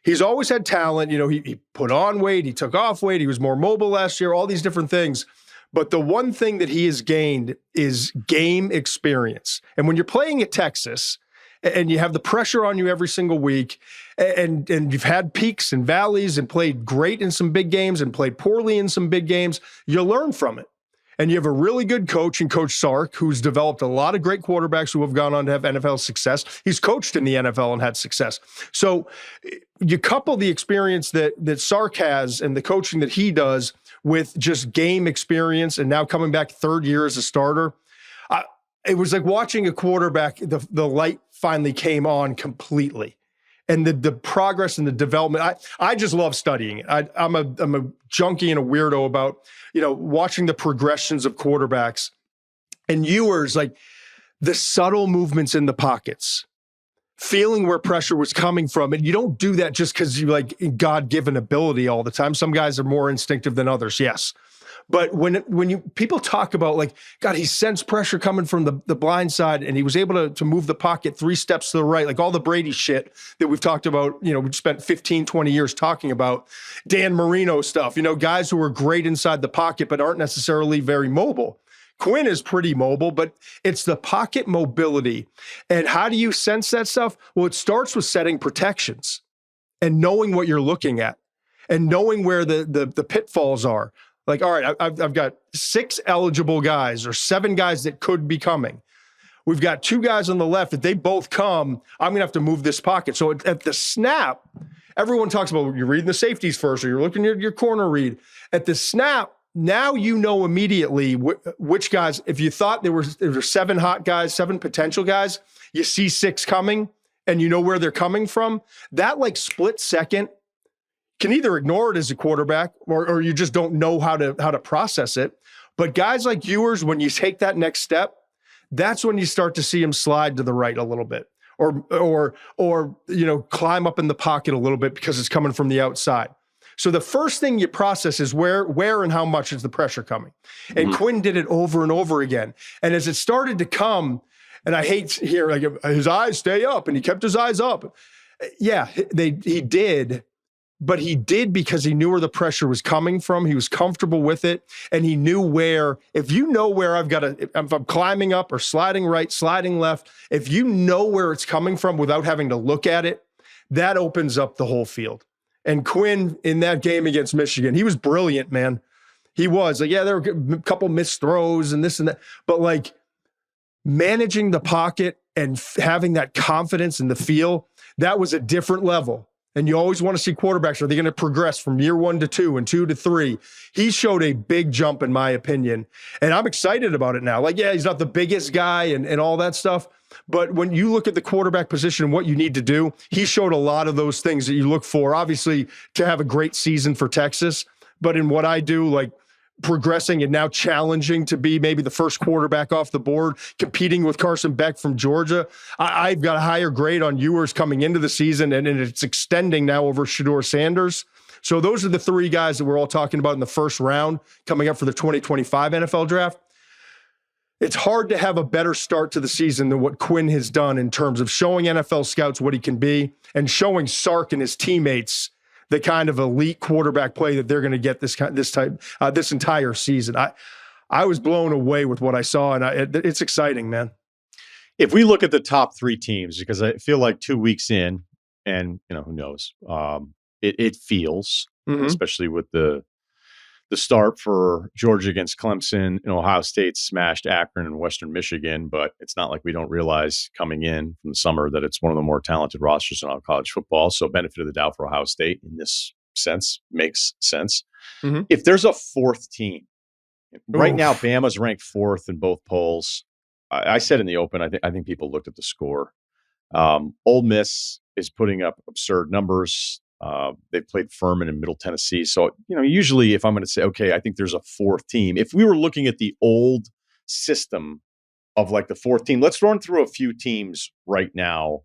He's always had talent. You know, he put on weight, he took off weight, he was more mobile last year, all these different things. But the one thing that he has gained is game experience. And when you're playing at Texas and you have the pressure on you every single week, and you've had peaks and valleys and played great in some big games and played poorly in some big games, you learn from it. And you have a really good coach in Coach Sark, who's developed a lot of great quarterbacks who have gone on to have NFL success. He's coached in the NFL and had success. So you couple the experience that Sark has and the coaching that he does with just game experience and now coming back third year as a starter. It was like watching a quarterback, the light finally came on completely. And the progress and the development, I just love studying it. I'm a junkie and a weirdo about, watching the progressions of quarterbacks. And Ewers, like the subtle movements in the pockets, feeling where pressure was coming from. And you don't do that just because you like God-given ability all the time. Some guys are more instinctive than others, yes. But when people talk about like, God, he sensed pressure coming from the blind side and he was able to move the pocket 3 steps to the right, like all the Brady shit that we've talked about, we've spent 15, 20 years talking about, Dan Marino stuff, guys who are great inside the pocket but aren't necessarily very mobile. Quinn is pretty mobile, but it's the pocket mobility. And how do you sense that stuff? Well, it starts with setting protections and knowing what you're looking at and knowing where the pitfalls are. Like, all right, I've got 6 eligible guys or 7 guys that could be coming. We've got 2 guys on the left. If they both come, I'm going to have to move this pocket. So at the snap, everyone talks about you're reading the safeties first or you're looking at your corner read. At the snap, now you know immediately which guys, if you thought there were 7 hot guys, 7 potential guys, you see 6 coming and you know where they're coming from. That like split second, can either ignore it as a quarterback or you just don't know how to process it. But guys like Ewers, when you take that next step, that's when you start to see him slide to the right a little bit or climb up in the pocket a little bit because it's coming from the outside. So the first thing you process is where and how much is the pressure coming. And Quinn did it over and over again. And as it started to come, and I hate hearing like his eyes stay up and he kept his eyes up. Yeah, he did. But he did because he knew where the pressure was coming from. He was comfortable with it. And he knew where, if you know where if I'm climbing up or sliding right, sliding left, if you know where it's coming from without having to look at it, that opens up the whole field. And Quinn in that game against Michigan, he was brilliant, man. He was like, yeah, there were a couple missed throws and this and that, but like managing the pocket and having that confidence in the feel, that was a different level. And you always want to see quarterbacks, are they going to progress from year 1 to 2 and 2 to 3? He showed a big jump, in my opinion. And I'm excited about it now. Like, yeah, he's not the biggest guy and all that stuff. But when you look at the quarterback position and what you need to do, he showed a lot of those things that you look for, obviously, to have a great season for Texas. But in what I do, like progressing and now challenging to be maybe the first quarterback off the board, competing with Carson Beck from Georgia. I've got a higher grade on Ewers coming into the season, and it's extending now over Shedeur Sanders. So those are the 3 guys that we're all talking about in the first round coming up for the 2025 NFL draft. It's hard to have a better start to the season than what Quinn has done in terms of showing NFL scouts what he can be and showing Sark and his teammates the kind of elite quarterback play that they're going to get this entire season. I was blown away with what I saw, and it's exciting, man. If we look at the top three teams, because I feel like 2 weeks in, and who knows, it feels, especially with the start for Georgia against Clemson, and Ohio State smashed Akron and Western Michigan, but it's not like we don't realize coming in from the summer that it's one of the more talented rosters in all college football. So benefit of the doubt for Ohio State in this sense makes sense. If there's a fourth team, right now Bama's ranked fourth in both polls. I said in the open, I think people looked at the score. Ole Miss is putting up absurd numbers. They've played Furman in Middle Tennessee. So, usually if I'm going to say, okay, I think there's a fourth team. If we were looking at the old system of like the fourth team, let's run through a few teams right now.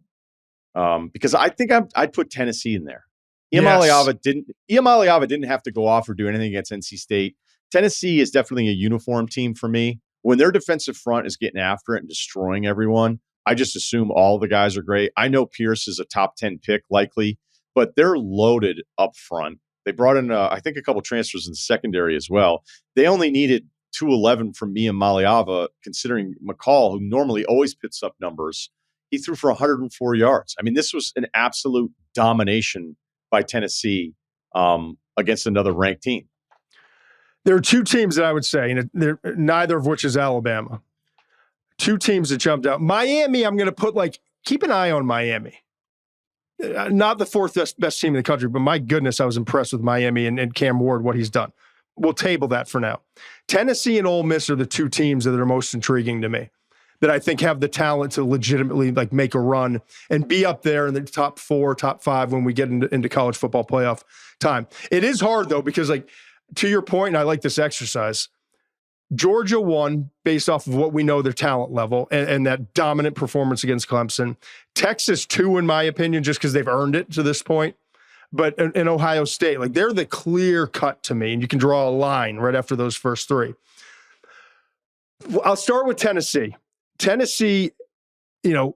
Because I think I'd put Tennessee in there. Iamaleava didn't have to go off or do anything against NC State. Tennessee is definitely a uniform team for me. When their defensive front is getting after it and destroying everyone, I just assume all the guys are great. I know Pierce is a top 10 pick likely, but they're loaded up front. They brought in, I think, a couple transfers in the secondary as well. They only needed 211 from Iamaleava, considering McCall, who normally always puts up numbers. He threw for 104 yards. I mean, this was an absolute domination by Tennessee against another ranked team. There are two teams that I would say, and neither of which is Alabama. Two teams that jumped out. Miami, I'm going to put keep an eye on Miami. Not the fourth best team in the country, but my goodness, I was impressed with Miami and Cam Ward, what he's done. We'll table that for now. Tennessee and Ole Miss are the two teams that are most intriguing to me, that I think have the talent to legitimately make a run and be up there in the top 4, top 5 when we get into college football playoff time. It is hard though, because to your point, and I like this exercise, Georgia won based off of what we know their talent level and that dominant performance against Clemson. Texas 2, in my opinion, just because they've earned it to this point. But in Ohio State, they're the clear cut to me, and you can draw a line right after those first 3. I'll start with Tennessee. Tennessee, Iamaleava.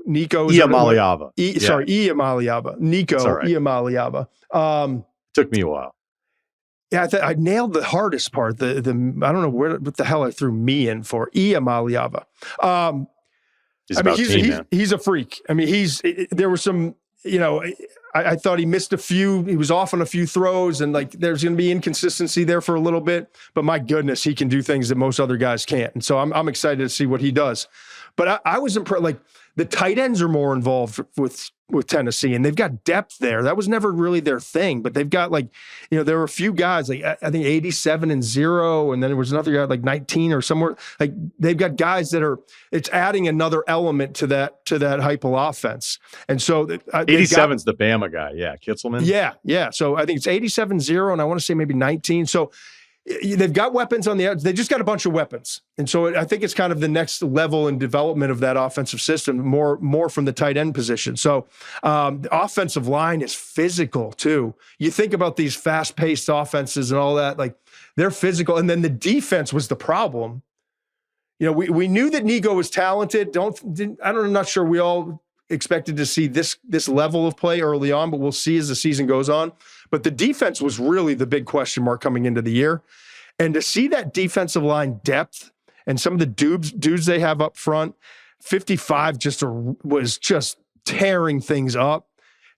Iamaleava. Iamaleava. Iamaleava. Took me a while. Yeah, I nailed the hardest part. The I don't know what the hell I threw me in for. Iamaleava. He's a freak. I mean, there was some, I thought he missed a few. He was off on a few throws, and there's going to be inconsistency there for a little bit. But my goodness, he can do things that most other guys can't. And so I'm excited to see what he does. But I was impressed. The tight ends are more involved with Tennessee, and they've got depth there. That was never really their thing, but they've got there were a few guys I think 87 and 0, and then there was another guy 19 or somewhere. They've got guys it's adding another element to that Heupel offense. And so 87's the Bama guy, yeah, Kitzelman. Yeah. So I think it's 87-0, and I want to say maybe 19. So they've got weapons on the edge. They just got a bunch of weapons. And so I think it's kind of the next level in development of that offensive system, more from the tight end position. So the offensive line is physical too. You think about these fast-paced offenses and all that, they're physical. And then the defense was the problem. We knew that Nigo was talented. I'm not sure we all expected to see this level of play early on, but we'll see as the season goes on. But the defense was really the big question mark coming into the year. And to see that defensive line depth and some of the dudes they have up front, 55 was just tearing things up.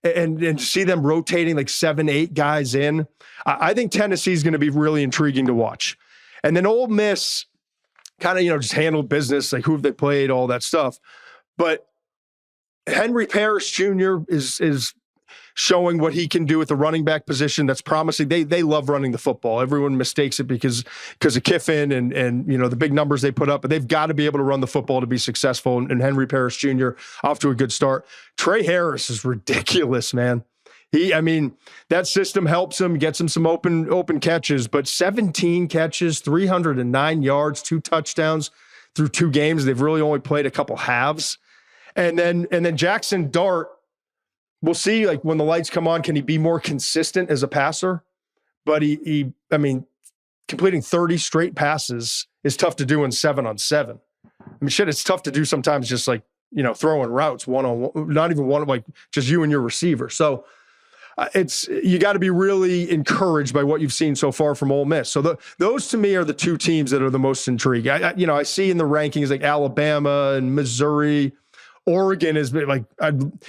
And to see them rotating 7, 8 guys in, I think Tennessee is going to be really intriguing to watch. And then Ole Miss kind of, just handled business, who have they played, all that stuff. But Henry Parrish Jr. is showing what he can do at the running back position. That's promising. They love running the football. Everyone mistakes it because of Kiffin and the big numbers they put up, but they've got to be able to run the football to be successful. And Henry Parrish Jr. off to a good start. Trey Harris is ridiculous, man. That system helps him, gets him some open catches, but 17 catches, 309 yards, 2 touchdowns through 2 games. They've really only played a couple halves. And then Jackson Dart, we'll see, when the lights come on, can he be more consistent as a passer? But he completing 30 straight passes is tough to do in 7-on-7. It's tough to do sometimes just throwing routes one-on-one, not even one, just you and your receiver. So you got to be really encouraged by what you've seen so far from Ole Miss. So those to me are the two teams that are the most intrigued. I see in the rankings like Alabama and Missouri. Oregon has been like,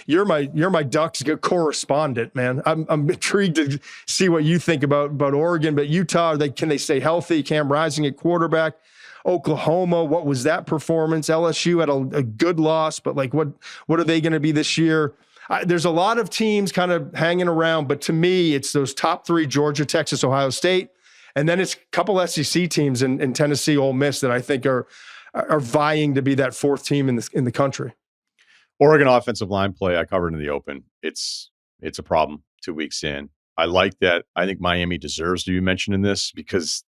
you're my Ducks correspondent, man. I'm intrigued to see what you think about Oregon, but Utah, can they stay healthy? Cam Rising at quarterback. Oklahoma, what was that performance? LSU had a good loss, but like, what are they going to be this year? There's a lot of teams kind of hanging around, but to me, it's those top three: Georgia, Texas, Ohio State, and then it's a couple SEC teams in Tennessee, Ole Miss that I think are vying to be that fourth team in the country. Oregon offensive line play I covered in the open. It's a problem 2 weeks in. I like that. I think Miami deserves to be mentioned in this because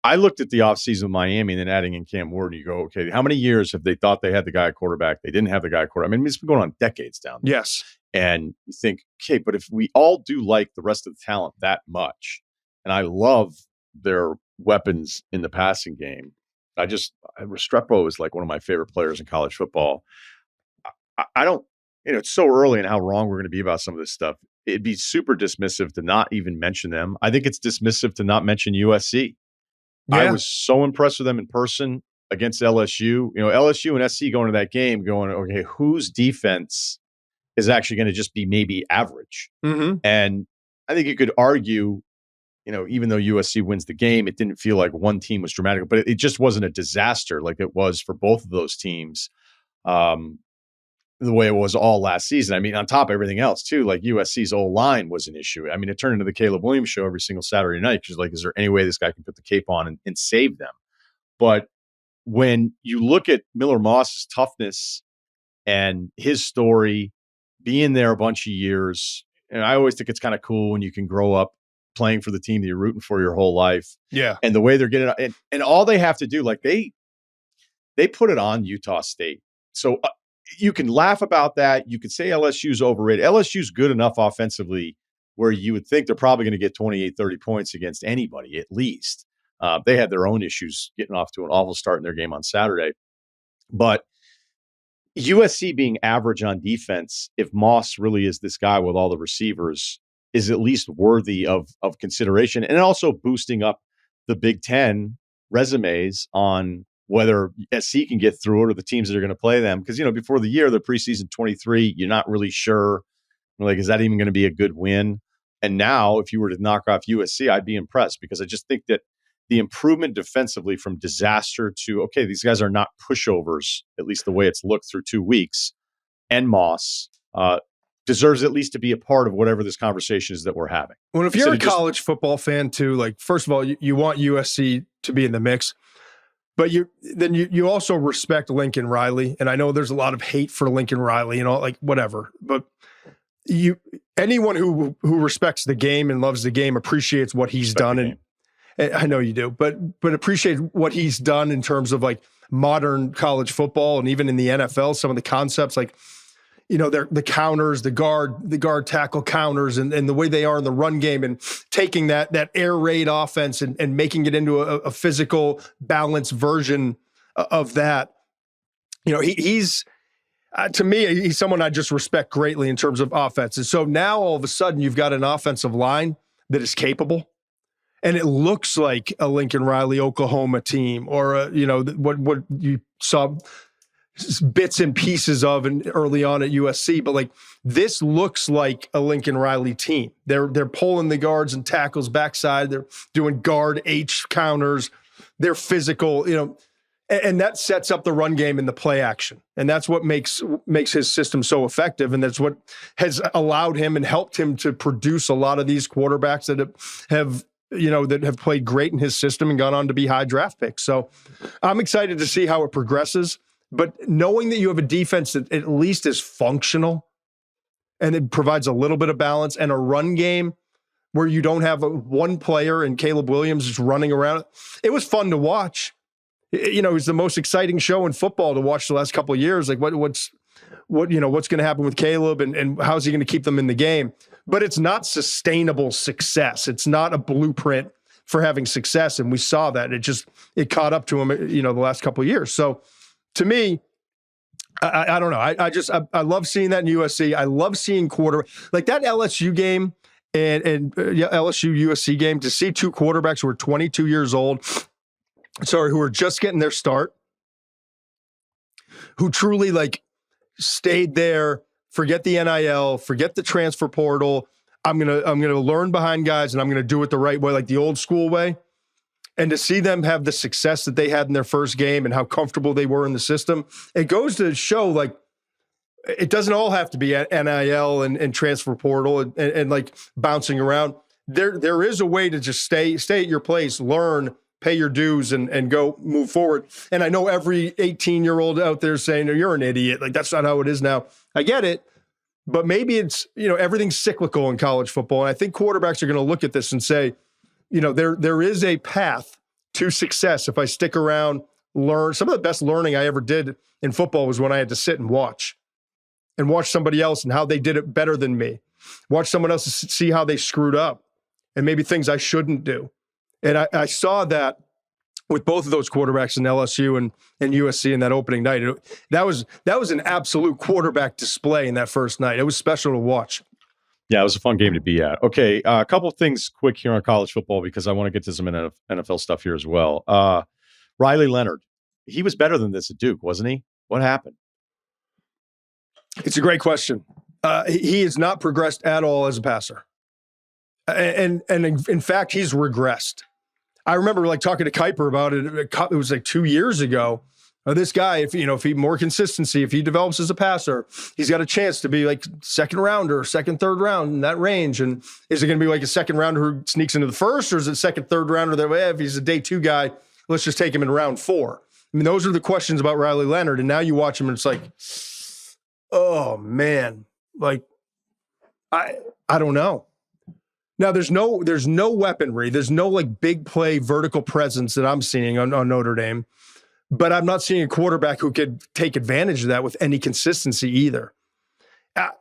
I looked at the offseason of Miami and then adding in Cam Ward, and you go, okay, how many years have they thought they had the guy at quarterback? They didn't have the guy at quarterback. I mean, it's been going on decades down there. Yes. And you think, okay, but if we all do like the rest of the talent that much, and I love their weapons in the passing game, Restrepo is like one of my favorite players in college football. I don't, it's so early in how wrong we're going to be about some of this stuff. It'd be super dismissive to not even mention them. I think it's dismissive to not mention USC. Yeah. I was so impressed with them in person against LSU. LSU and SC going to that game going, okay, whose defense is actually going to just be maybe average? Mm-hmm. And I think you could argue, even though USC wins the game, it didn't feel like one team was dramatic, but it just wasn't a disaster like it was for both of those teams. The way it was all last season. I mean, on top of everything else too, like USC's O-line was an issue. I mean, it turned into the Caleb Williams show every single Saturday night because like, is there any way this guy can put the cape on and save them? But when you look at Miller Moss's toughness and his story, being there a bunch of years, and I always think it's kind of cool when you can grow up playing for the team that you're rooting for your whole life. Yeah. And the way they're getting and all they have to do, like they put it on Utah State. So you can laugh about that. You could say LSU's overrated. LSU's good enough offensively where you would think they're probably going to get 28, 30 points against anybody, at least. They had their own issues getting off to an awful start in their game on Saturday. But USC being average on defense, if Moss really is this guy with all the receivers, is at least worthy of consideration. And also boosting up the Big Ten resumes on whether SC can get through it or the teams that are going to play them. Because, before the year, the preseason 23, you're not really sure, like, is that even going to be a good win? And now, if you were to knock off USC, I'd be impressed because I just think that the improvement defensively from disaster to, okay, these guys are not pushovers, at least the way it's looked through 2 weeks, and Moss deserves at least to be a part of whatever this conversation is that we're having. Well, if you're a college football fan too, like, first of all, you want USC to be in the mix. But you also respect Lincoln Riley, and I know there's a lot of hate for Lincoln Riley, like whatever. But anyone who respects the game and loves the game appreciates what he's done, and I know you do. But appreciate what he's done in terms of like modern college football and even in the NFL, some of the concepts like the counters, the guard tackle counters, and the way they are in the run game, and taking that air raid offense and making it into a physical, balanced version of that. He's to me, he's someone I just respect greatly in terms of offense. And so now all of a sudden you've got an offensive line that is capable, and it looks like a Lincoln Riley Oklahoma team, or what you saw bits and pieces of and early on at USC, but like this looks like a Lincoln Riley team. They're pulling the guards and tackles backside. They're doing guard H counters. They're physical, and that sets up the run game and the play action. And that's what makes his system so effective. And that's what has allowed him and helped him to produce a lot of these quarterbacks that have played great in his system and gone on to be high draft picks. So I'm excited to see how it progresses. But knowing that you have a defense that at least is functional and it provides a little bit of balance, and a run game where you don't have one player and Caleb Williams just running around, it was fun to watch. It was the most exciting show in football to watch the last couple of years. Like what's going to happen with Caleb and how's he going to keep them in the game? But it's not sustainable success. It's not a blueprint for having success. And we saw that it caught up to him, the last couple of years. So, to me, I don't know. I love seeing that in USC. I love seeing like that LSU game LSU USC game, to see two quarterbacks who are 22 years old, who are just getting their start, who truly like stayed there, forget the NIL, forget the transfer portal. I'm gonna learn behind guys, and I'm gonna do it the right way, like the old school way. And to see them have the success that they had in their first game and how comfortable they were in the system, it goes to show like it doesn't all have to be NIL and transfer portal and like bouncing around. There is a way to just stay at your place, learn, pay your dues, and go move forward. And I know every 18-year-old out there saying, "Oh, you're an idiot. Like, that's not how it is now." I get it, but maybe it's, everything's cyclical in college football. And I think quarterbacks are going to look at this and say, there is a path to success if I stick around, learn. Some of the best learning I ever did in football was when I had to sit and watch somebody else and how they did it better than me. Watch someone else see how they screwed up and maybe things I shouldn't do. And I saw that with both of those quarterbacks in LSU and USC in that opening night. That was an absolute quarterback display in that first night. It was special to watch. Yeah, it was a fun game to be at. Okay, a couple of things quick here on college football because I want to get to some NFL stuff here as well. Riley Leonard, he was better than this at Duke, wasn't he? What happened? It's a great question. He has not progressed at all as a passer. And in fact, he's regressed. I remember like talking to Kuiper about it. It was like 2 years ago. This guy, if he more consistency, if he develops as a passer, he's got a chance to be like second rounder, second, third round in that range. And is it going to be like a second rounder who sneaks into the first, or is it second, third rounder that if he's a day two guy, let's just take him in round 4? I mean, those are the questions about Riley Leonard. And now you watch him and it's like, oh man, like I don't know. Now there's no weaponry. There's no like big play vertical presence that I'm seeing on Notre Dame, but I'm not seeing a quarterback who could take advantage of that with any consistency either.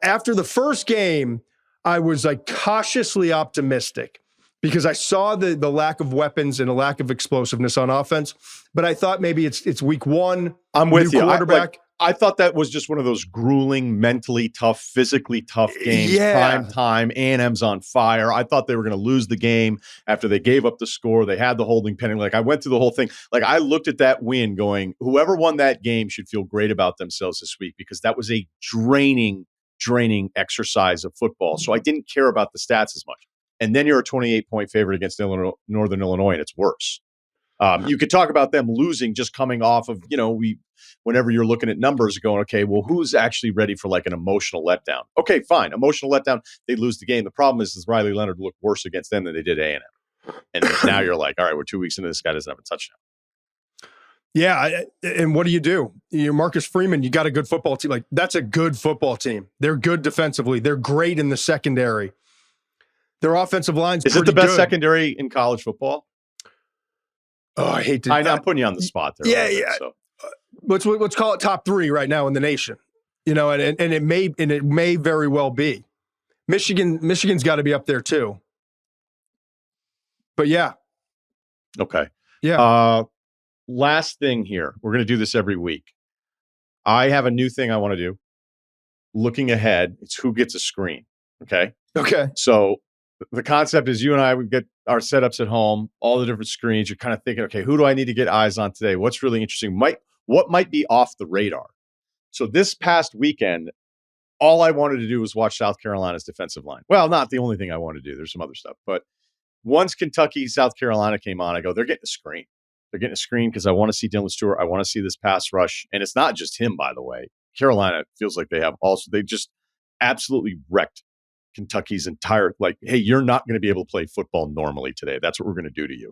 After the first game, I was like cautiously optimistic because I saw the lack of weapons and a lack of explosiveness on offense, but I thought maybe it's week 1. I'm with you. Quarterback. I thought that was just one of those grueling, mentally tough, physically tough games. Yeah. Prime time, A&M's on fire. I thought they were going to lose the game after they gave up the score. They had the holding pending. Like, I went through the whole thing. Like, I looked at that win going, whoever won that game should feel great about themselves this week because that was a draining exercise of football. So I didn't care about the stats as much. And then you're a 28-point favorite against Northern Illinois, and it's worse. You could talk about them losing just coming off of, whenever you're looking at numbers going, okay, well, who's actually ready for like an emotional letdown? Okay, fine. Emotional letdown. They lose the game. The problem is Riley Leonard looked worse against them than they did A&M. And now you're like, all right, we're 2 weeks into this guy doesn't have a touchdown. Yeah. And what do? Marcus Freeman, you got a good football team. Like, that's a good football team. They're good defensively. They're great in the secondary. Their offensive line's Is it the best secondary in college football? Oh, I hate to. I'm putting you on the spot there. Yeah. So. Let's call it top 3 right now in the nation. And it may very well be. Michigan's got to be up there too. But yeah. Okay. Yeah. Last thing here. We're going to do this every week. I have a new thing I want to do. Looking ahead, it's who gets a screen. Okay. So the concept is you and I would get our setups at home, all the different screens. You're kind of thinking, okay, who do I need to get eyes on today? What's really interesting? What might be off the radar? So this past weekend, all I wanted to do was watch South Carolina's defensive line. Well, not the only thing I wanted to do. There's some other stuff. But once Kentucky, South Carolina came on, I go, they're getting a screen. They're getting a screen because I want to see Dylan Stewart. I want to see this pass rush. And it's not just him, by the way. Carolina feels like they just absolutely wrecked Kentucky's entire, like, hey, you're not going to be able to play football normally today. That's what we're going to do to you.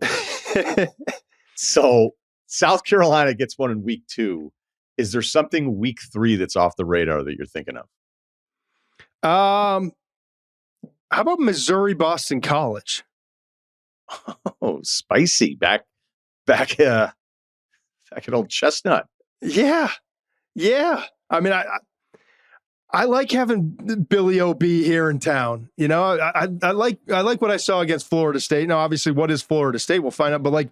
So South Carolina gets one in week 2. Is there something week 3 that's off the radar that you're thinking of? How about Missouri Boston College? Oh, spicy. Back at old Chestnut. Yeah. I mean, I like having Billy O.B. here in town. I like what I saw against Florida State. Now, obviously, what is Florida State? We'll find out. But like,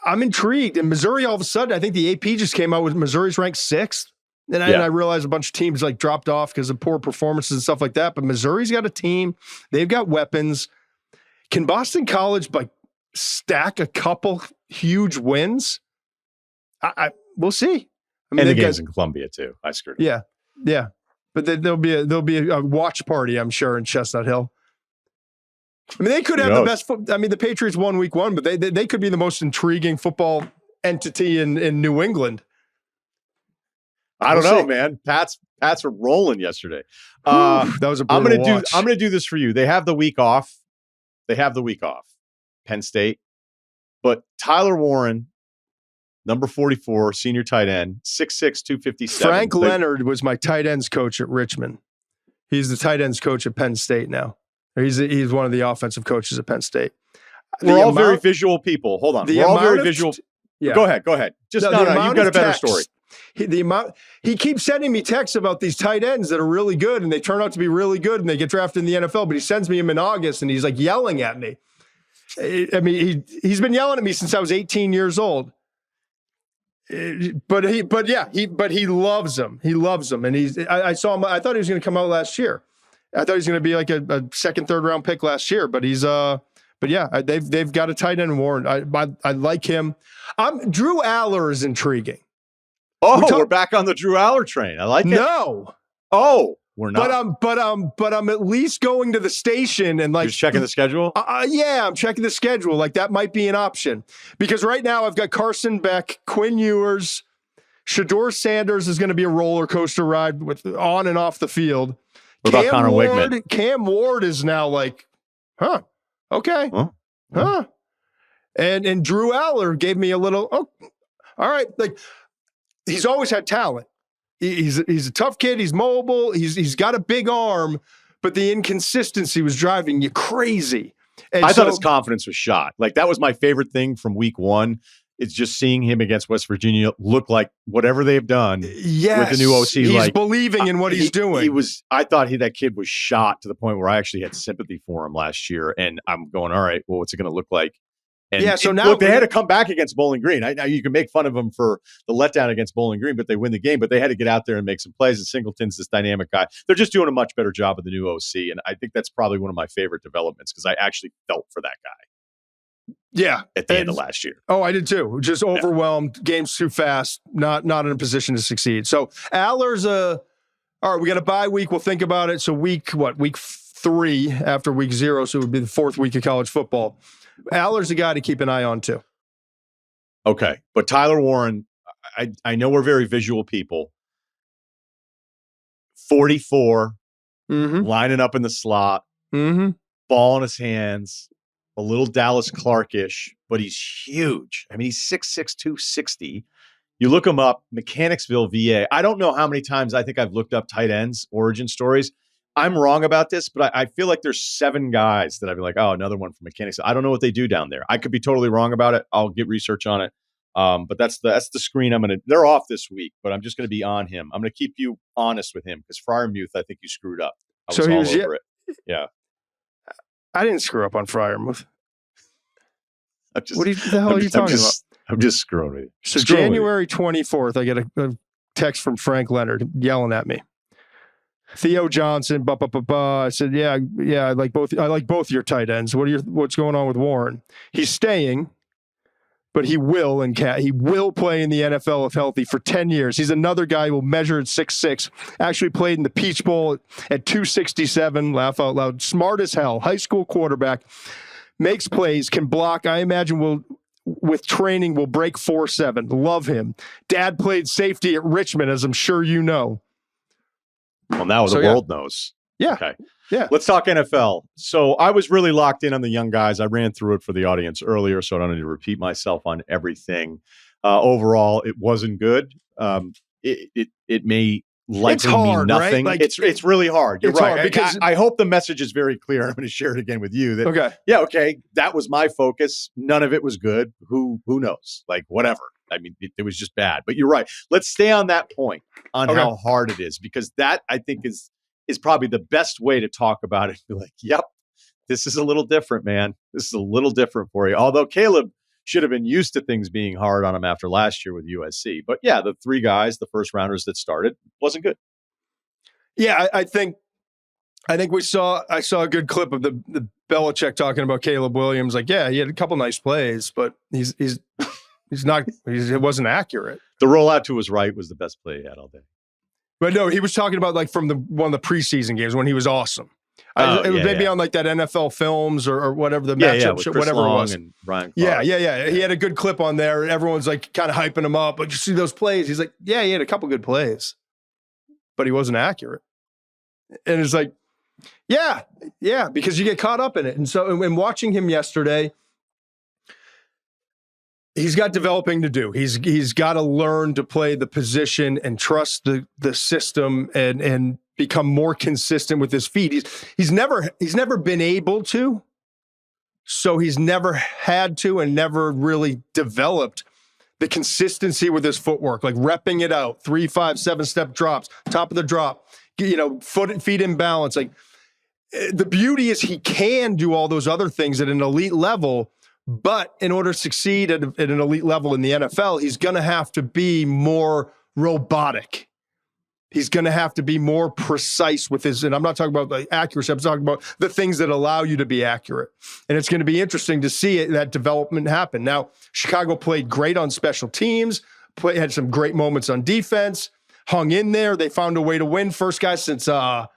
I'm intrigued. And Missouri, all of a sudden, I think the AP just came out with Missouri's ranked 6th And I realize a bunch of teams like dropped off because of poor performances and stuff like that. But Missouri's got a team. They've got weapons. Can Boston College like stack a couple huge wins? We'll see. I mean, and the game's in Columbia too. I screwed it. Yeah. But there'll be a watch party, I'm sure, in Chestnut Hill. I mean, they could have the best. The Patriots won week 1, but they could be the most intriguing football entity in New England. I don't know, man. Pats were rolling yesterday. That was a brutal watch. I'm gonna do this for you. They have the week off. Penn State, but Tyler Warren, number 44, senior tight end, 6'6", 257. Frank Leonard was my tight ends coach at Richmond. He's the tight ends coach at Penn State now. He's one of the offensive coaches at Penn State. We're all very visual people. Hold on. We're all very visual. Go ahead. Just no, you've got a better story. He keeps sending me texts about these tight ends that are really good, and they turn out to be really good, and they get drafted in the NFL. But he sends me him in August, and he's like yelling at me. I mean, he's been yelling at me since I was 18 years old. But he loves them. He loves them, and I saw him. I thought he was going to come out last year. I thought he was going to be like a second, third round pick last year. But he's they've got a tight end Warren. I like him. Drew Aller is intriguing. Oh, we're back on the Drew Aller train. I like it. No. Oh, we're not. But I'm at least going to the station and like just checking the schedule. Yeah, I'm checking the schedule. Like that might be an option because right now I've got Carson Beck, Quinn Ewers, Shador Sanders is going to be a roller coaster ride with on and off the field. What about Connor Wigman? Cam Ward is now like, okay, and Drew Aller gave me a little. Oh, all right, like. He's always had talent. He's a tough kid. He's mobile. He's got a big arm, but the inconsistency was driving you crazy. And I thought his confidence was shot. Like that was my favorite thing from week 1. It's just seeing him against West Virginia look like whatever they've done with the new OC. He's believing in what he's doing. I thought that kid was shot to the point where I actually had sympathy for him last year. And I'm going, all right, well, what's it going to look like? And so now they had to come back against Bowling Green. Now you can make fun of them for the letdown against Bowling Green, but they win the game. But they had to get out there and make some plays. And Singleton's this dynamic guy. They're just doing a much better job of the new OC, and I think that's probably one of my favorite developments because I actually felt for that guy. Yeah, at the end of last year. Oh, I did too. Just overwhelmed. Yeah. Games too fast. Not in a position to succeed. So Aller's all right. We got a bye week. We'll think about it. So week 3 after week 0. So it would be the 4th week of college football. Aller's a guy to keep an eye on too. Okay. But Tyler Warren, I know we're very visual people. 44, lining up in the slot, ball in his hands, a little Dallas Clark-ish, but he's huge. I mean, he's 6'6", 260. You look him up, Mechanicsville, VA. I don't know how many times I think I've looked up tight ends, origin stories. I'm wrong about this, but I feel like there's 7 guys that I'd be like, oh, another one from Mechanicsville. I don't know what they do down there. I could be totally wrong about it. I'll get research on it. But that's the screen they're off this week, but I'm just going to be on him. I'm going to keep you honest with him because Fryermuth, I think you screwed up. I was all over it. Yeah. I didn't screw up on Fryermuth. What the hell are you talking about? I'm just screwing with you. So January 24th, I get a text from Frank Leonard yelling at me. Theo Johnson, I said, yeah, I like both your tight ends. What's going on with Warren? He's staying, but he will play in the NFL if healthy for 10 years. He's another guy who will measure at 6'6", actually played in the Peach Bowl at 267, laugh out loud, smart as hell, high school quarterback, makes plays, can block. I imagine with training will break 4.7. Love him. Dad played safety at Richmond, as I'm sure you know. Well, now the world knows. Yeah. Okay. Yeah. Let's talk NFL. So I was really locked in on the young guys. I ran through it for the audience earlier, so I don't need to repeat myself on everything. Overall, it wasn't good. It may likely mean nothing. Right? It's really hard. You're right. Because I hope the message is very clear. I'm going to share it again with you. That was my focus. None of it was good. Who knows? Like whatever. I mean, it was just bad. But you're right. Let's stay on that point on how hard it is, because that I think is probably the best way to talk about it. Be like, yep, this is a little different, man. This is a little different for you. Although Caleb should have been used to things being hard on him after last year with USC. But yeah, the three guys, the first rounders that started, wasn't good. Yeah, I think I saw a good clip of the Belichick talking about Caleb Williams. Like, yeah, he had a couple nice plays, but it wasn't accurate. The rollout to his right was the best play he had all day. But no, he was talking about like from one of the preseason games when he was awesome. Maybe on like that NFL Films or whatever the matchup, whatever it was. And Ryen. Yeah. He had a good clip on there, and everyone's like kind of hyping him up. Like, you see those plays? He's like, yeah, he had a couple good plays, but he wasn't accurate. And it's like, yeah, because you get caught up in it. And so, in watching him yesterday, he's got developing to do. He's got to learn to play the position and trust the system and become more consistent with his feet. He's never been able to, so he's never had to and never really developed the consistency with his footwork, like repping it out, 3, 5, 7-step drops, top of the drop, feet in balance. Like, the beauty is he can do all those other things at an elite level, but in order to succeed at an elite level in the NFL, he's going to have to be more robotic. He's going to have to be more precise with his, and I'm not talking about like accuracy, I'm talking about the things that allow you to be accurate. And it's going to be interesting to see that development happen. Now, Chicago played great on special teams, had some great moments on defense, hung in there. They found a way to win. First guy since, what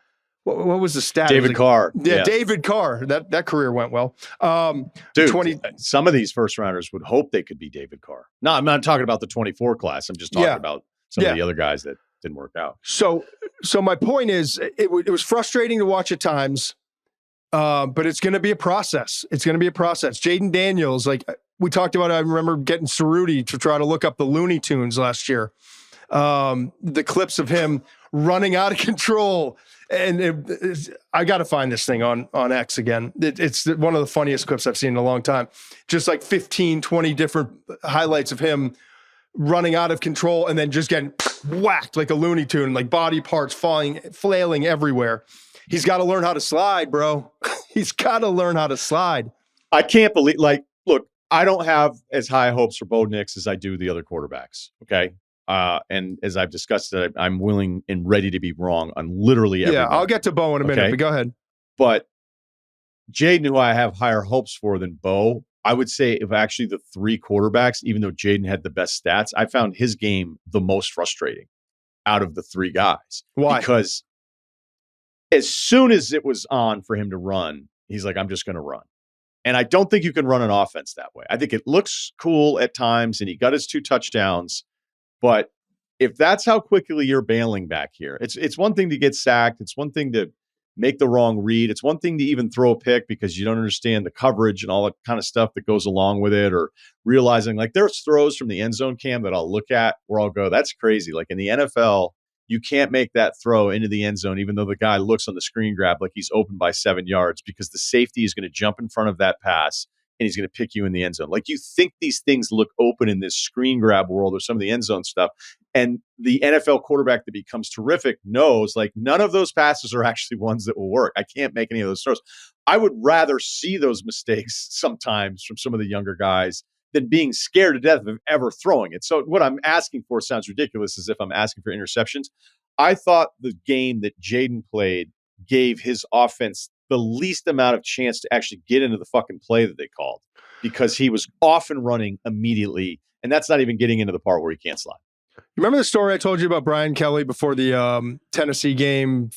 was the stat? David Carr. Yeah, David Carr. That career went well. Dude, some of these first rounders would hope they could be David Carr. No, I'm not talking about the 24 class. I'm just talking about some of the other guys that didn't work out. So my point is, it was frustrating to watch at times, but it's going to be a process. It's going to be a process. Jaden Daniels, like we talked about, I remember getting Ceruti to try to look up the Looney Tunes last year. The clips of him running out of control. And I got to find this thing on X again. It's one of the funniest clips I've seen in a long time. Just like 15, 20 different highlights of him running out of control and then just getting whacked like a Looney Tune, like body parts flailing everywhere. He's got to learn how to slide, bro. He's got to learn how to slide. I can't believe, look, I don't have as high hopes for Bo Nix as I do the other quarterbacks, okay? And as I've discussed, I'm willing and ready to be wrong on literally everything. Yeah, I'll get to Bo in a minute, but go ahead. But Jaden, who I have higher hopes for than Bo, I would say of actually the three quarterbacks, even though Jaden had the best stats, I found his game the most frustrating out of the three guys. Why? Because as soon as it was on for him to run, he's like, I'm just going to run. And I don't think you can run an offense that way. I think it looks cool at times, and he got his 2 touchdowns. But if that's how quickly you're bailing back here, it's one thing to get sacked. It's one thing to make the wrong read. It's one thing to even throw a pick because you don't understand the coverage and all that kind of stuff that goes along with it, or realizing like there's throws from the end zone cam that I'll look at where I'll go, that's crazy. Like in the NFL, you can't make that throw into the end zone, even though the guy looks on the screen grab like he's open by 7 yards, because the safety is going to jump in front of that pass and he's going to pick you in the end zone. Like, you think these things look open in this screen grab world or some of the end zone stuff. And the NFL quarterback that becomes terrific knows like none of those passes are actually ones that will work. I can't make any of those throws. I would rather see those mistakes sometimes from some of the younger guys than being scared to death of ever throwing it. So what I'm asking for sounds ridiculous, as if I'm asking for interceptions. I thought the game that Jaden played gave his offense the least amount of chance to actually get into the fucking play that they called, because he was off and running immediately. And that's not even getting into the part where he can't slide. Remember the story I told you about Brian Kelly before the Tennessee game?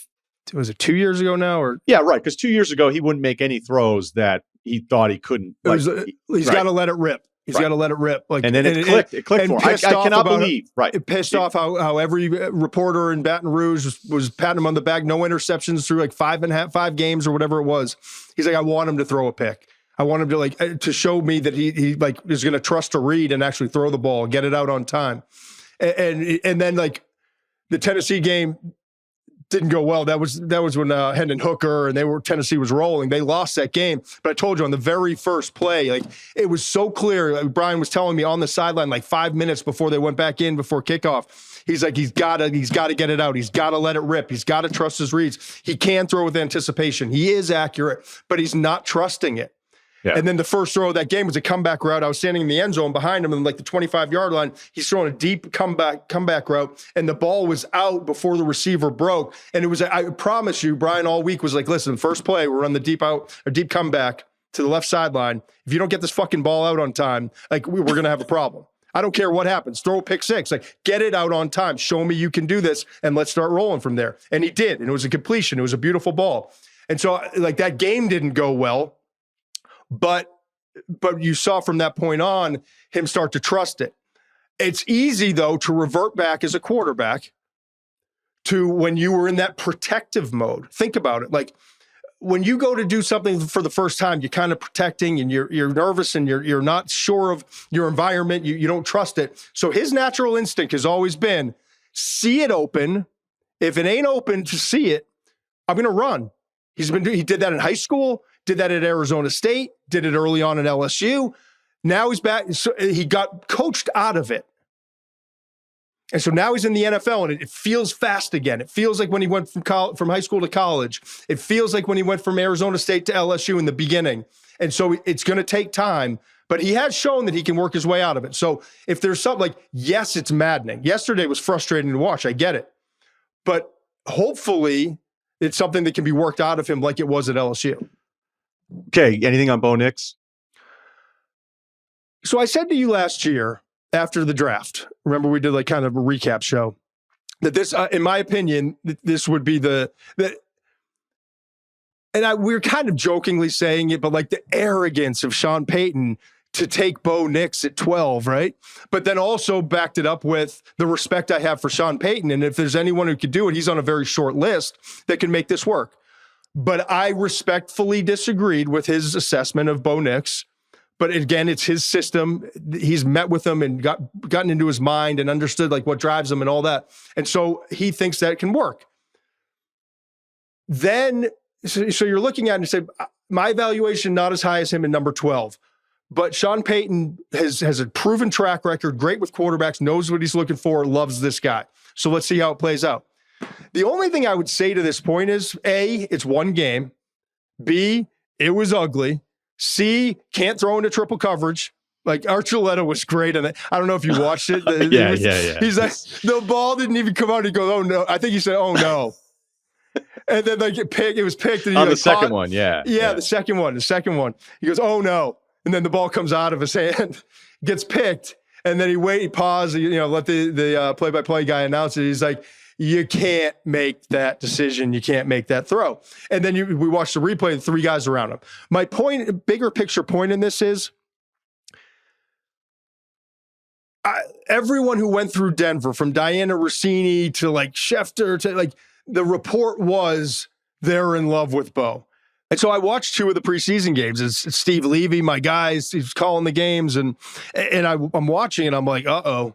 Was it 2 years ago now? Or yeah, right. Because 2 years ago, he wouldn't make any throws that he thought he couldn't. He's got to let it rip. He's got to let it rip. Like, and then it clicked. It clicked for him. I cannot believe. Right. It pissed off how every reporter in Baton Rouge was patting him on the back. No interceptions through like 5 games or whatever it was. He's like, I want him to throw a pick. I want him to to show me that he like is going to trust a read and actually throw the ball, get it out on time. And then like the Tennessee game didn't go well. That was when Hendon Hooker and Tennessee was rolling. They lost that game. But I told you on the very first play, like it was so clear. Like Brian was telling me on the sideline, like 5 minutes before they went back in before kickoff. He's like, he's got to get it out. He's got to let it rip. He's got to trust his reads. He can throw with anticipation. He is accurate, but he's not trusting it. And then the first throw of that game was a comeback route. I was standing in the end zone behind him, and like the 25-yard line, he's throwing a deep comeback route, and the ball was out before the receiver broke. And it was, I promise you, Brian all week was like, listen, first play, we're on the deep comeback to the left sideline. If you don't get this fucking ball out on time, like we're going to have a problem. I don't care what happens. Throw a pick six. Like, get it out on time. Show me you can do this, and let's start rolling from there. And he did, and it was a completion. It was a beautiful ball. And so, like, that game didn't go well. But you saw from that point on him start to trust it. It's easy, though, to revert back as a quarterback to when you were in that protective mode. Think about it. Like, when you go to do something for the first time, you're kind of protecting and you're nervous and you're not sure of your environment. You don't trust it. So his natural instinct has always been, see it open. If it ain't open to see it, I'm going to run. He did that in high school. Did that at Arizona State, did it early on at LSU. Now he's back. So he got coached out of it. And so now he's in the NFL, and it feels fast again. It feels like when he went from high school to college. It feels like when he went from Arizona State to LSU in the beginning. And so it's going to take time, but he has shown that he can work his way out of it. So if there's something like, yes, it's maddening. Yesterday was frustrating to watch. I get it. But hopefully it's something that can be worked out of him like it was at LSU. Okay, anything on Bo Nix? So I said to you last year after the draft, remember we did like kind of a recap show, that this, in my opinion, this would be we're kind of jokingly saying it, but like the arrogance of Sean Payton to take Bo Nix at 12, right? But then also backed it up with the respect I have for Sean Payton. And if there's anyone who could do it, he's on a very short list that can make this work. But I respectfully disagreed with his assessment of Bo Nix. But again, it's his system. He's met with him and gotten into his mind and understood like what drives him and all that. And so he thinks that it can work. Then, so you're looking at it and say, my evaluation not as high as him in number 12. But Sean Payton has a proven track record, great with quarterbacks, knows what he's looking for, loves this guy. So let's see how it plays out. The only thing I would say to this point is, A, it's one game. B, it was ugly. C, can't throw into triple coverage. Like Archuleta was great. And I don't know if you watched it. Yeah. He's like, the ball didn't even come out. He goes, oh no. I think he said, oh no. And then like it was picked. And on the second one. Yeah. The second one. He goes, oh no. And then the ball comes out of his hand, gets picked. And then he paused, let the play-by-play guy announce it. He's like, you can't make that decision. You can't make that throw. And then we watched the replay of the three guys around him. My point, bigger picture point in this is everyone who went through Denver, from Diana Rossini to like Schefter to like, the report was they're in love with Bo. And so I watched two of the preseason games. It's Steve Levy, my guys, he's calling the games. And I'm watching and I'm like, uh-oh,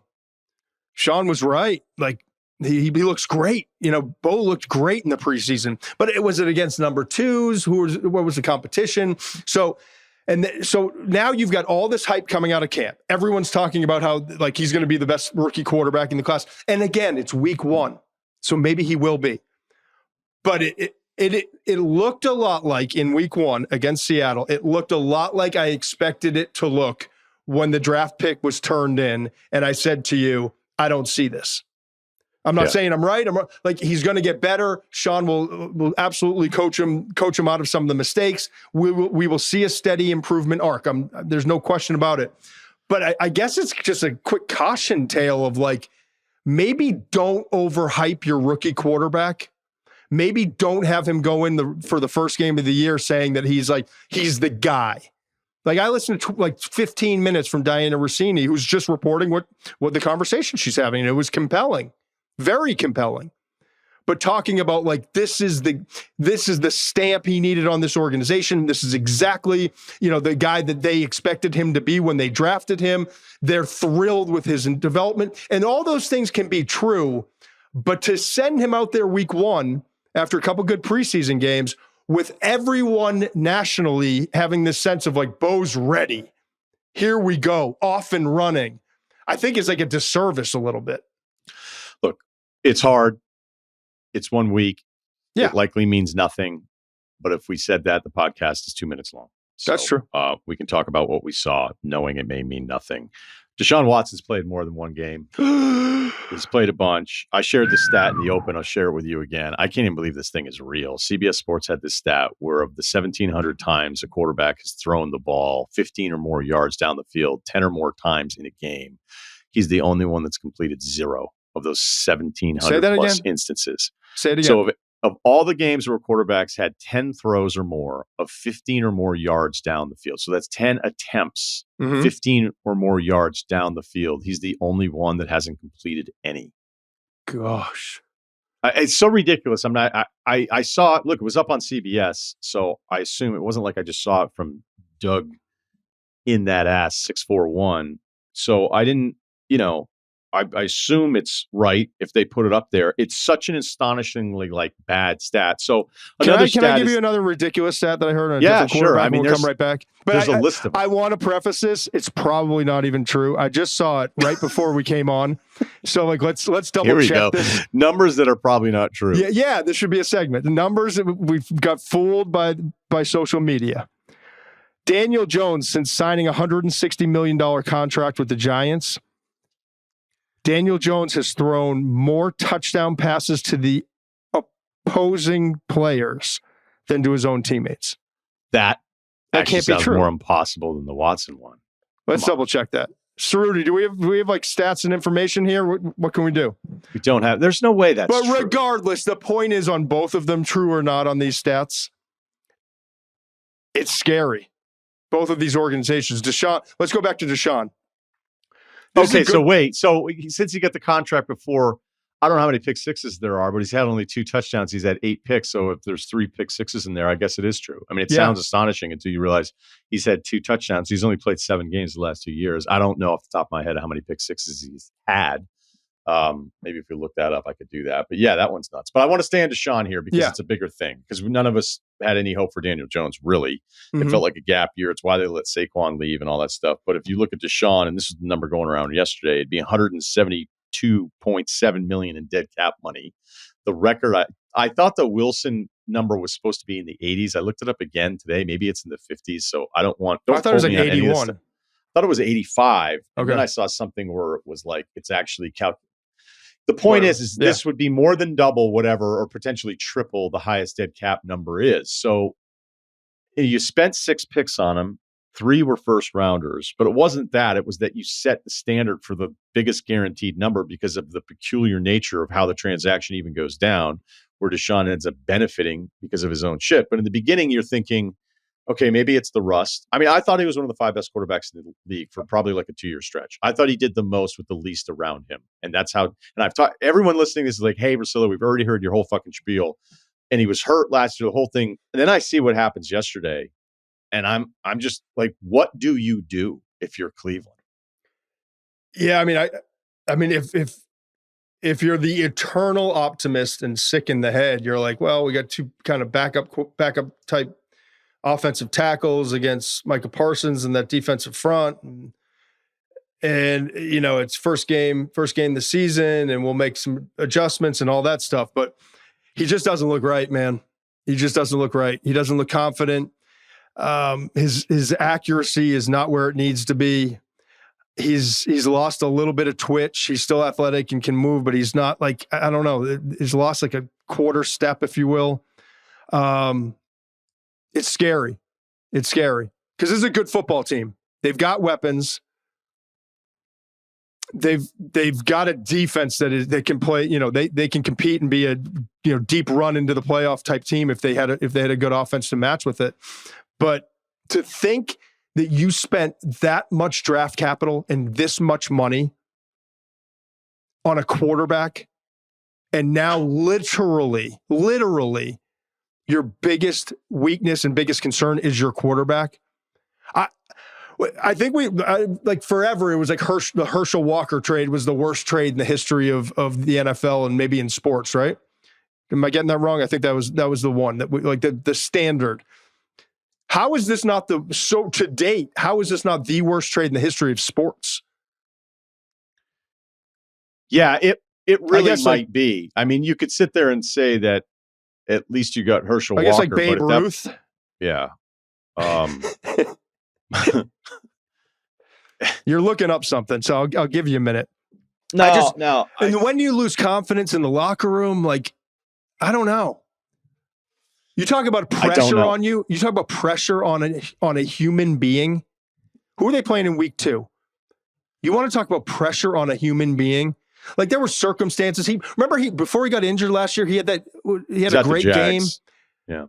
Sean was right. Like, he looks great. Bo looked great in the preseason, but it was against number twos. What was the competition? So now you've got all this hype coming out of camp. Everyone's talking about how like he's going to be the best rookie quarterback in the class. And again, it's week one, so maybe he will be. But it looked a lot like in week one against Seattle. It looked a lot like I expected it to look when the draft pick was turned in, and I said to you, I don't see this. I'm not saying I'm right. Like he's going to get better. Sean will absolutely coach him out of some of the mistakes. We will see a steady improvement arc. There's no question about it. But I guess it's just a quick caution tale of like, maybe don't overhype your rookie quarterback. Maybe don't have him go in for the first game of the year saying that he's the guy. Like I listened to like 15 minutes from Diana Rossini, who's just reporting what the conversation she's having. And it was compelling. Very compelling, but talking about like, this is the stamp he needed on this organization. This is exactly, the guy that they expected him to be when they drafted him. They're thrilled with his development, and all those things can be true, but to send him out there week one after a couple good preseason games with everyone nationally having this sense of like, Bo's ready. Here we go, off and running. I think it's like a disservice a little bit. Look, it's hard. It's 1 week. Yeah. It likely means nothing. But if we said that, the podcast is 2 minutes long. So, that's true. We can talk about what we saw, knowing it may mean nothing. Deshaun Watson's played more than one game. He's played a bunch. I shared this stat in the open. I'll share it with you again. I can't even believe this thing is real. CBS Sports had this stat where of the 1,700 times a quarterback has thrown the ball 15 or more yards down the field, 10 or more times in a game, he's the only one that's completed 0 of those 1,700 plus instances. Say it again. So of all the games where quarterbacks had 10 throws or more of 15 or more yards down the field, so that's 10 attempts, 15 or more yards down the field, he's the only one that hasn't completed any. Gosh. It's so ridiculous. I saw it. Look, it was up on CBS, so I assume it wasn't like I just saw it from Doug in that ass 641. So I didn't, I assume it's right if they put it up there. It's such an astonishingly bad stat. So can I give you another ridiculous stat that I heard on a different quarterback? Sure. We'll come right back. But there's a list of them. I want to preface this. It's probably not even true. I just saw it right before we came on. So let's double check this. Numbers that are probably not true. Yeah. This should be a segment. The numbers we've got fooled by social media. Daniel Jones, since signing a $160 million contract with the Giants, Daniel Jones has thrown more touchdown passes to the opposing players than to his own teammates. That can't be true. More impossible than the Watson one. Let's double check that. Ceruti, do we have stats and information here? What can we do? We don't have. There's no way that's true. But regardless, the point is on both of them, true or not on these stats, it's scary. Both of these organizations. Deshaun, let's go back to Deshaun. Okay, so wait. So since he got the contract before, I don't know how many pick sixes there are, but he's had only 2 touchdowns. He's had 8 picks. So if there's 3 pick sixes in there, I guess it is true. I mean, it sounds astonishing until you realize he's had 2 touchdowns. He's only played 7 games the last 2 years. I don't know off the top of my head how many pick sixes he's had. Maybe if we look that up, I could do that. But yeah, that one's nuts. But I want to stay on Deshaun here because it's a bigger thing. Because none of us had any hope for Daniel Jones, really. It felt like a gap year. It's why they let Saquon leave and all that stuff. But if you look at Deshaun, and this is the number going around yesterday, it'd be $172.7 million in dead cap money. The record, I thought the Wilson number was supposed to be in the 80s. I looked it up again today. Maybe it's in the 50s. So I thought it was 81. I thought it was 85. Okay. And then I saw something where it was it's actually calculated. The point is this would be more than double whatever, or potentially triple the highest dead cap number is. So you spent 6 picks on him. 3 were first rounders, but it wasn't that. It was that you set the standard for the biggest guaranteed number because of the peculiar nature of how the transaction even goes down, where Deshaun ends up benefiting because of his own shit. But in the beginning, you're thinking, okay, maybe it's the rust. I mean, I thought he was one of the 5 best quarterbacks in the league for probably a 2-year stretch. I thought he did the most with the least around him. And that's how, and I've taught everyone listening, this is like, hey, Russillo, we've already heard your whole fucking spiel. And he was hurt last year, the whole thing. And then I see what happens yesterday. And I'm just like, what do you do if you're Cleveland? Yeah, I mean, if you're the eternal optimist and sick in the head, you're like, well, we got 2 kind of backup type offensive tackles against Micah Parsons and that defensive front. And it's first game this season, and we'll make some adjustments and all that stuff. But he just doesn't look right, man. He just doesn't look right. He doesn't look confident. His accuracy is not where it needs to be. He's lost a little bit of twitch. He's still athletic and can move, but he's not I don't know. He's lost a quarter step, if you will. It's scary. It's scary because this is a good football team. They've got weapons. They've got a defense that can play. They can compete and be a deep run into the playoff type team if they had a good offense to match with it. But to think that you spent that much draft capital and this much money on a quarterback, and now literally your biggest weakness and biggest concern is your quarterback. I think forever it was like the Herschel Walker trade was the worst trade in the history of the NFL and maybe in sports, right? Am I getting that wrong? I think that was the one that the standard. How is this not to date? How is this not the worst trade in the history of sports? Yeah, it really might be. I mean, you could sit there and say that at least you got Herschel Walker. I guess Babe Ruth. Yeah. You're looking up something, so I'll give you a minute. No. And when you lose confidence in the locker room, like, I don't know. You talk about pressure on you. You talk about pressure on a human being. Who are they playing in week 2? You want to talk about pressure on a human being? Like, there were circumstances. Before he got injured last year, he had a great game. Yeah.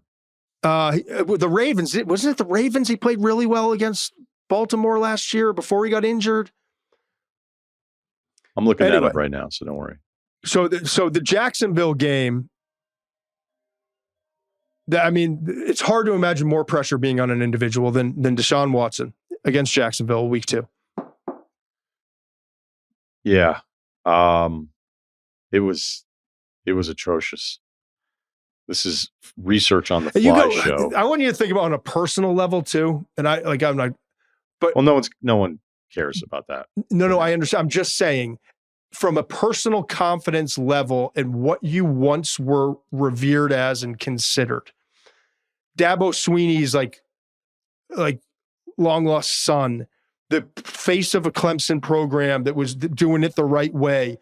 The Ravens, wasn't it the Ravens? He played really well against Baltimore last year before he got injured. I'm looking that up right now, so don't worry. So the Jacksonville game, it's hard to imagine more pressure being on an individual than Deshaun Watson against Jacksonville week 2. Yeah. It was atrocious. This is research on the fly show. I want you to think about on a personal level too. And I'm not, but no one cares about that. No, I understand. I'm just saying, from a personal confidence level and what you once were revered as and considered. Dabo Sweeney's like long lost son, the face of a Clemson program that was doing it the right way,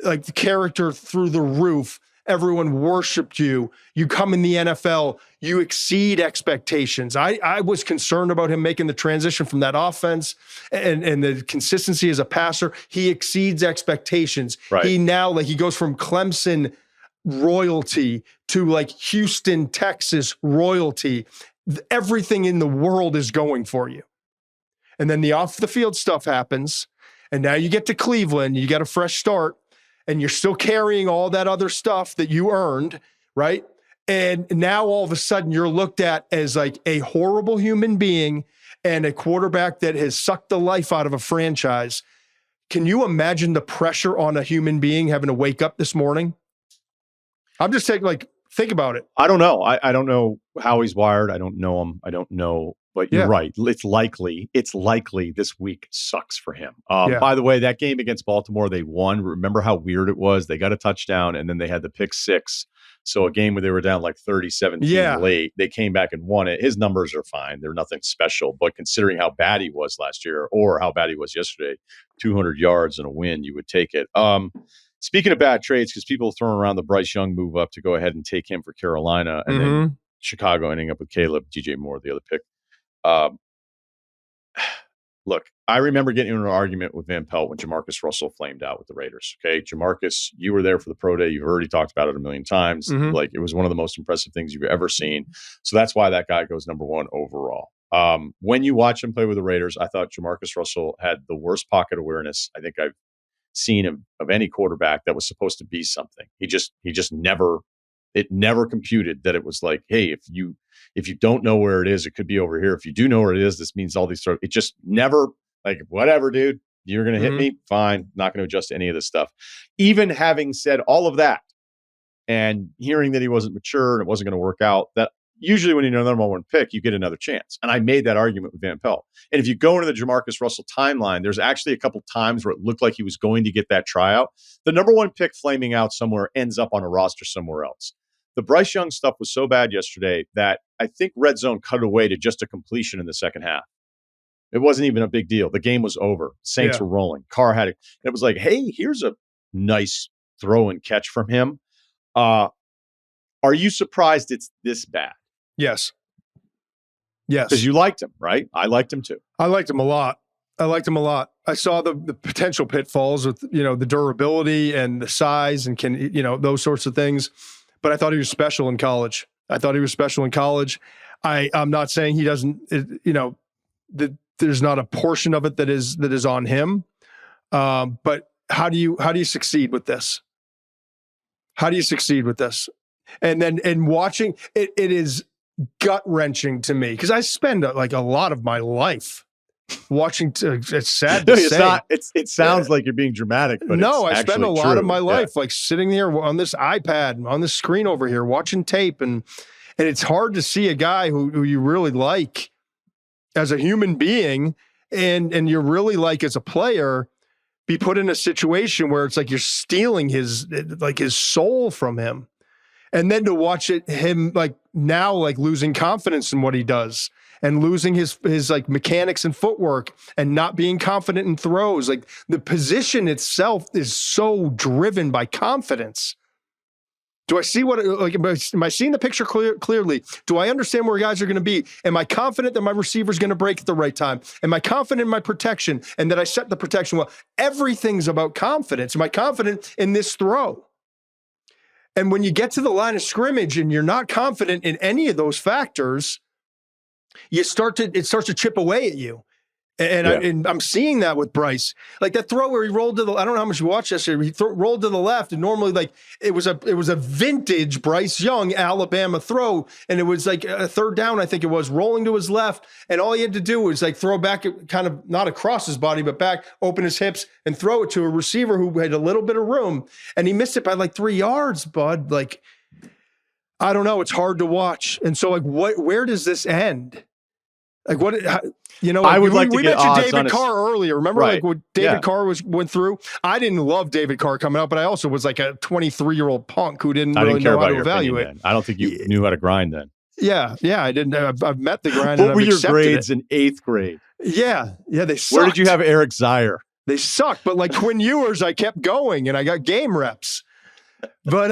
like the character through the roof. Everyone worshiped you. You come in the NFL, you exceed expectations. I was concerned about him making the transition from that offense and the consistency as a passer. He exceeds expectations. Right. He goes from Clemson royalty to like Houston, Texas royalty. Everything in the world is going for you. And then the off the field stuff happens. And now you get to Cleveland, you got a fresh start. And you're still carrying all that other stuff that you earned, right? And now all of a sudden you're looked at as like a horrible human being and a quarterback that has sucked the life out of a franchise. Can you imagine the pressure on a human being having to wake up this morning? I'm just saying, like, think about it. I don't know. I don't know how he's wired. I don't know him. I don't know. But you're right. It's likely this week sucks for him. By the way, that game against Baltimore, they won. Remember how weird it was? They got a touchdown, and then they had the pick 6. So a game where they were down like 30-17 late, they came back and won it. His numbers are fine. They're nothing special. But considering how bad he was last year or how bad he was yesterday, 200 yards and a win, you would take it. Speaking of bad trades, because people throwing around the Bryce Young move up to go ahead and take him for Carolina, and then Chicago ending up with Caleb, DJ Moore, the other pick. Look, I remember getting into an argument with Van Pelt when Jamarcus Russell flamed out with the Raiders. Okay, Jamarcus, you were there for the pro day. You've already talked about it a million times. Like, it was one of the most impressive things you've ever seen. So that's why that guy goes number 1 overall. When you watch him play with the Raiders, I thought Jamarcus Russell had the worst pocket awareness I think I've seen of any quarterback that was supposed to be something. He just never computed that it was like, hey, if you don't know where it is, it could be over here. If you do know where it is, this means all these sort of, it just never, like, whatever, dude, you're going to hit me. Fine. Not going to adjust to any of this stuff. Even having said all of that and hearing that he wasn't mature and it wasn't going to work out, that usually when you know the number 1 pick, you get another chance. And I made that argument with Van Pelt. And if you go into the Jamarcus Russell timeline, there's actually a couple times where it looked like he was going to get that tryout. The number 1 pick flaming out somewhere ends up on a roster somewhere else. The Bryce Young stuff was so bad yesterday that I think Red Zone cut away to just a completion in the second half. It wasn't even a big deal. The game was over. Saints were rolling. Carr had it. It was like, hey, here's a nice throw and catch from him. Are you surprised it's this bad? Yes. Because you liked him, right? I liked him too. I liked him a lot. I saw the potential pitfalls with, the durability and the size and those sorts of things. But I thought he was special in college. I'm not saying he doesn't, there's not a portion of it that is on him. But how do you succeed with this? And watching it is gut wrenching to me because I spend a lot of my life watching. It's sad to say. It sounds like you're being dramatic, but no, I spend a lot of my life like sitting there on this iPad, on this screen over here, watching tape, and it's hard to see a guy who you really like as a human being, and you really like as a player, be put in a situation where it's like you're stealing his soul from him. And then to watch him like now, like losing confidence in what he does and losing his like mechanics and footwork and not being confident in throws. Like the position itself is so driven by confidence. Do I see am I seeing the picture clearly? Do I understand where guys are going to be? Am I confident that my receiver's going to break at the right time? Am I confident in my protection and that I set the protection well? Everything's about confidence. Am I confident in this throw? And when you get to the line of scrimmage and you're not confident in any of those factors, it starts to chip away at you. And I'm seeing that with Bryce. Like that throw where he rolled to I don't know how much you watched yesterday. He rolled to the left, and normally like it was a vintage Bryce Young Alabama throw, and it was like a third down, I think it was, rolling to his left, and all he had to do was like throw back, kind of not across his body, but back, open his hips, and throw it to a receiver who had a little bit of room, and he missed it by like 3 yards, bud. Like, I don't know. It's hard to watch. And so like, where does this end? Like I would like to we get mentioned odds David Carr earlier. Remember like what David Carr went through? I didn't love David Carr coming out, but I also was like a 23-year-old punk who didn't really know how to evaluate. I don't think you knew how to grind then. Yeah, I didn't. I've met the grind. What were your grades in 8th grade? Yeah, they sucked. Where did you have Eric Zier? They sucked, but like Quinn Ewers, I kept going and I got game reps. But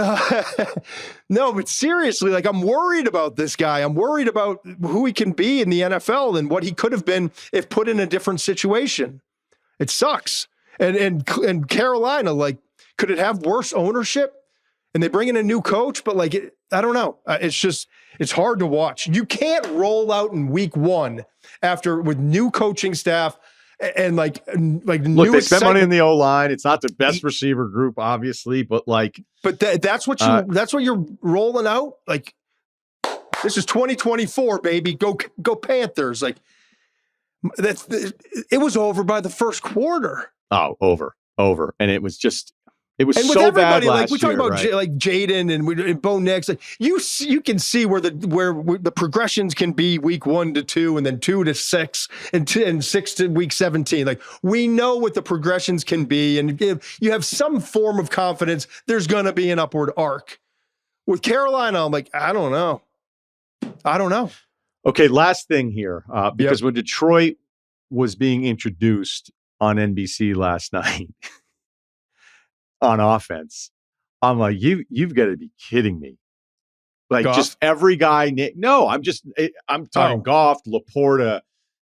no, but seriously, like I'm worried about this guy. I'm worried about who he can be in the NFL and what he could have been if put in a different situation. It sucks. And Carolina, like, could it have worse ownership? And they bring in a new coach, but like, I don't know. It's hard to watch. You can't roll out in week 1 with new coaching staff. And like look, they spent money in the O-line. It's not the best receiver group, obviously, but that's what you're rolling out. Like, this is 2024, baby. Go Panthers! Like, it was over by the first quarter. Oh, over, and it was just. It was and so bad like last we talk year, about right? Like Jaden and Bo Nix, like you can see where the progressions can be week 1 to 2 and then 2 to 6 and 6 to week 17. Like we know what the progressions can be, and if you have some form of confidence, there's going to be an upward arc. With Carolina, I'm like, I don't know. Okay, last thing here, because when Detroit was being introduced on NBC last night. On offense, I'm like, you've got to be kidding me. Like Goff? Just every guy. No, I'm talking Goff, Laporta,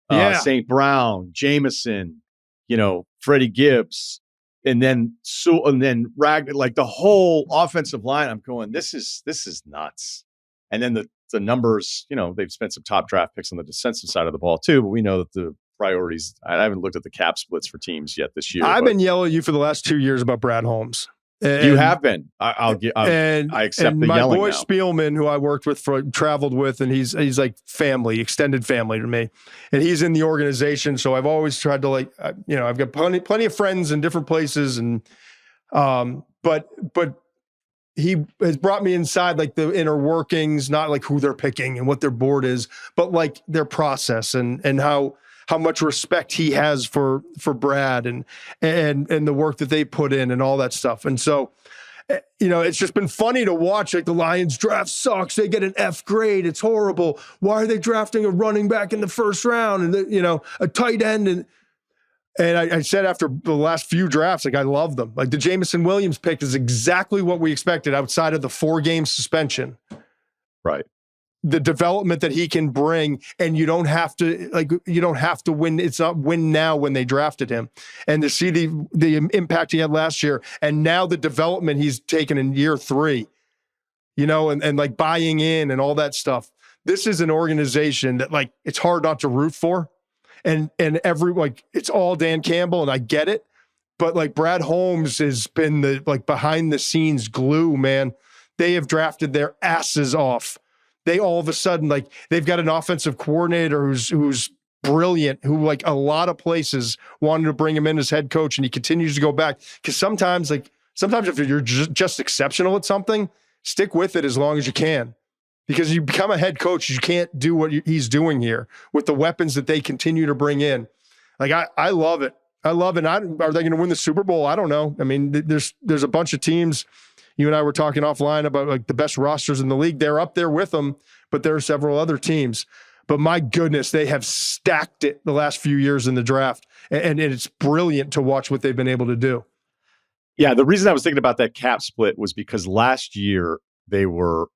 St. Brown, Jameson, Freddie Gibbs, and then like the whole offensive line. I'm going, this is nuts. And then the numbers, they've spent some top draft picks on the defensive side of the ball too, but we know that the priorities. I haven't looked at the cap splits for teams yet this year. I've been yelling at you for the last 2 years about Brad Holmes. You have been. I accept the yelling. My boy Spielman, who I worked with, traveled with, and he's like family, extended family to me, and he's in the organization. So I've always tried to I've got plenty of friends in different places, and but he has brought me inside like the inner workings, not like who they're picking and what their board is, but like their process and how much respect he has for Brad and the work that they put in and all that stuff. And so, it's just been funny to watch. Like the Lions draft sucks. They get an F grade. It's horrible. Why are they drafting a running back in the first round and a tight end? And I said after the last few drafts, like I love them. Like the Jameson Williams pick is exactly what we expected outside of the 4-game suspension. Right. The development that he can bring, and you don't have to win. It's not win now when they drafted him, and to see the impact he had last year, and now the development he's taken in year 3, and like buying in and all that stuff. This is an organization that like it's hard not to root for, and it's all Dan Campbell, and I get it, but like Brad Holmes has been the like behind the scenes glue, man. They have drafted their asses off. They all of a sudden, like they've got an offensive coordinator who's brilliant, who like a lot of places wanted to bring him in as head coach, and he continues to go back. Because sometimes if you're just exceptional at something, stick with it as long as you can. Because you become a head coach, you can't do what he's doing here with the weapons that they continue to bring in. Like I love it. I love it. Are they going to win the Super Bowl? I don't know. I mean, there's a bunch of teams. You and I were talking offline about like the best rosters in the league. They're up there with them, but there are several other teams. But my goodness, they have stacked it the last few years in the draft. And it's brilliant to watch what they've been able to do. Yeah, the reason I was thinking about that cap split was because last year they were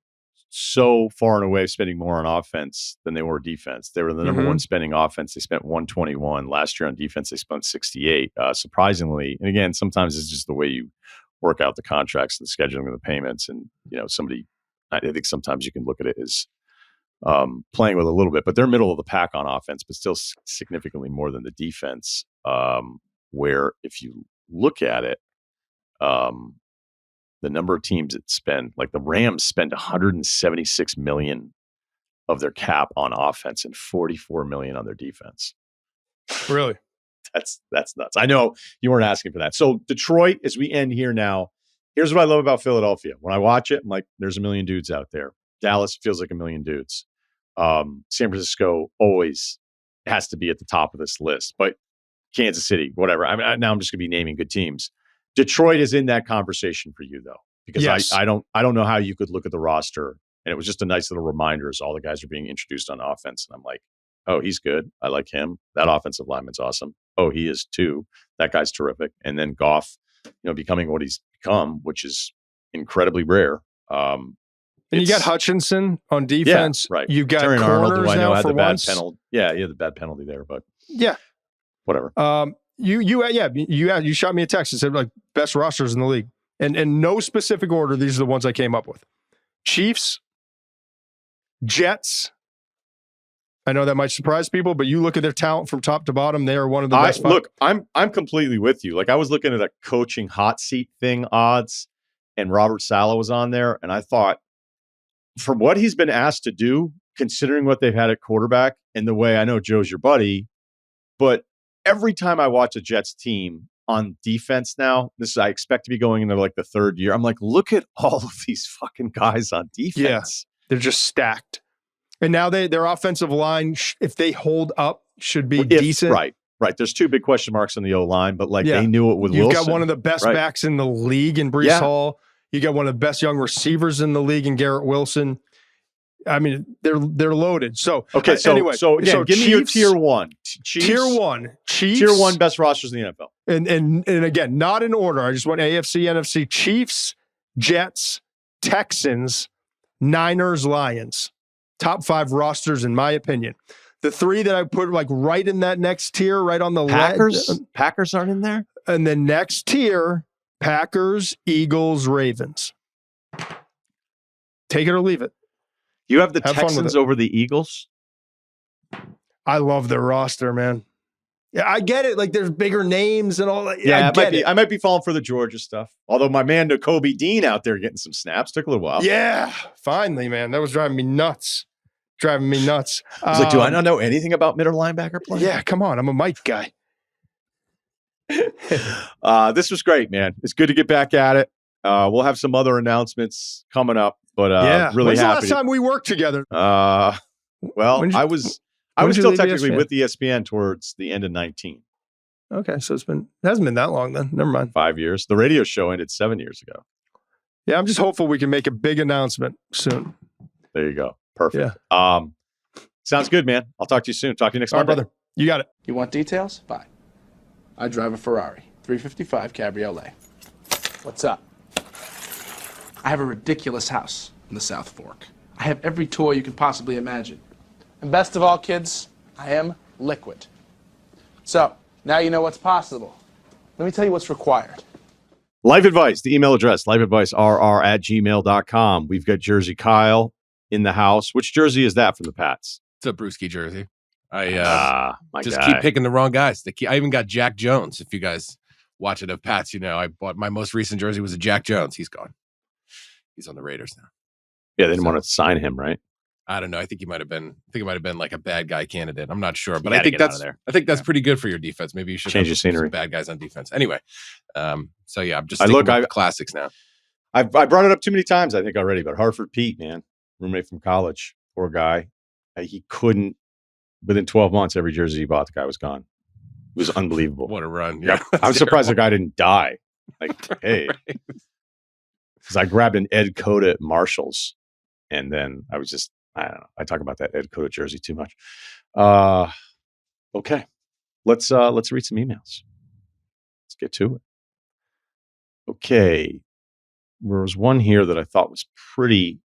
so far and away spending more on offense than they were defense. They were the number one spending offense. They spent 121. Last year on defense, they spent 68. Surprisingly, and again, sometimes it's just the way you work out the contracts and the scheduling of the payments. And, I think sometimes you can look at it as playing with a little bit, but they're middle of the pack on offense, but still significantly more than the defense. Where if you look at it, the number of teams that spend, like the Rams spend $176 million of their cap on offense and $44 million on their defense. Really? That's nuts. I know you weren't asking for that. So Detroit, as we end here now, here's what I love about Philadelphia. When I watch it, I'm like, there's a million dudes out there. Dallas feels like a million dudes. San Francisco always has to be at the top of this list, but Kansas City, whatever. I mean, now I'm just going to be naming good teams. Detroit is in that conversation for you, though, because yes. I don't know how you could look at the roster, and it was just a nice little reminder as all the guys are being introduced on offense, and I'm like, oh, he's good. I like him. That offensive lineman's awesome. Oh, he is too. That guy's terrific. And then Goff, becoming what he's become, which is incredibly rare. And you got Hutchinson on defense. Yeah, right. You got Terry Arnold, who I know had the bad once. penalty. Yeah, he had the bad penalty there, but yeah, whatever. You shot me a text and said like best rosters in the league, and in no specific order. These are the ones I came up with: Chiefs, Jets. I know that might surprise people, but you look at their talent from top to bottom; they are one of the best. Look, I'm completely with you. Like I was looking at a coaching hot seat thing odds, and Robert Saleh was on there, and I thought, for what he's been asked to do, considering what they've had at quarterback, and the way I know Joe's your buddy, but every time I watch a Jets team on defense now, I expect to be going into like the third year. I'm like, look at all of these fucking guys on defense. Yeah, they're just stacked. And now their offensive line, if they hold up, should be decent. Right. There's two big question marks on the O-line, but they knew it with Wilson. You've got one of the best backs in the league in Breece Hall. You got one of the best young receivers in the league in Garrett Wilson. I mean, they're loaded. So okay. Anyway, give me your tier one. Chiefs, Chiefs. Tier one best rosters in the NFL. And again, not in order. I just want AFC, NFC, Chiefs, Jets, Texans, Niners, Lions. Top 5 rosters, in my opinion. The 3 that I put like right in that next tier, right on the Packers. Packers aren't in there. And the next tier, Packers, Eagles, Ravens. Take it or leave it. You have the Texans over the Eagles? I love their roster, man. Yeah, I get it. Like there's bigger names and all that. Yeah, I might be falling for the Georgia stuff. Although my man Nakobe Dean out there getting some snaps took a little while. Yeah, finally, man. That was driving me nuts. I was like, do I not know anything about middle linebacker play? Yeah, come on. I'm a Mike guy. This was great, man. It's good to get back at it. We'll have some other announcements coming up, but really When's happy. When's the last time we worked together? I was still technically with ESPN towards the end of 19. Okay, so it hasn't been that long then. Never mind. 5 years. The radio show ended 7 years ago. Yeah, I'm just hopeful we can make a big announcement soon. There you go. Perfect. Yeah. Sounds good, man. I'll talk to you soon. Talk to you next month, brother. You got it. You want details? Fine. I drive a Ferrari 355 Cabriolet. What's up? I have a ridiculous house in the South Fork. I have every toy you can possibly imagine. And best of all, kids, I am liquid. So, now you know what's possible. Let me tell you what's required. Life Advice, the email address, lifeadvicerr@gmail.com. We've got Jersey Kyle in the house. Which jersey is that from the Pats? It's a Brewski jersey. I just keep picking the wrong guys. I even got Jack Jones. If you guys watch it of Pats, I bought my most recent jersey was a Jack Jones. He's gone. He's on the Raiders now. Yeah, they didn't want to sign him, right? I don't know. I think it might have been like a bad guy candidate. I'm not sure, but I think that's pretty good for your defense. Maybe you should change your scenery. Some bad guys on defense. Anyway, I'm just sticking with the classics now. I brought it up too many times, I think already, but Hartford Pete, man, roommate from college, poor guy. He couldn't. Within 12 months, every jersey he bought, the guy was gone. It was unbelievable. What a run! Yeah, I'm surprised the guy didn't die. Like, hey. Because I grabbed an Ed Cota at Marshall's, and then I was just, I don't know. I talk about that Ed Cota jersey too much. Okay, let's read some emails. Let's get to it. Okay, there was one here that I thought was pretty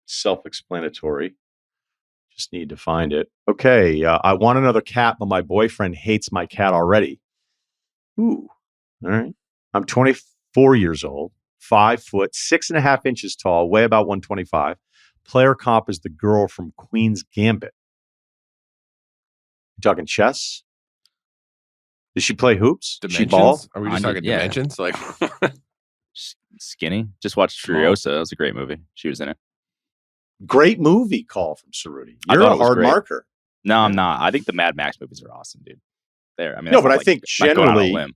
self-explanatory. Just need to find it. Okay, I want another cat, but my boyfriend hates my cat already. Ooh, all right. I'm 24 years old, 5 foot, 6.5 inches tall, weigh about 125. Player comp is the girl from Queen's Gambit. You talking chess? Does she play hoops? Does she ball? Are we just talking dimensions? Like skinny. Just watched Furiosa. That was a great movie. She was in it. Great movie call from Ceruti. You're a hard marker. No, I'm not. I think the Mad Max movies are awesome, dude. No, but I think generally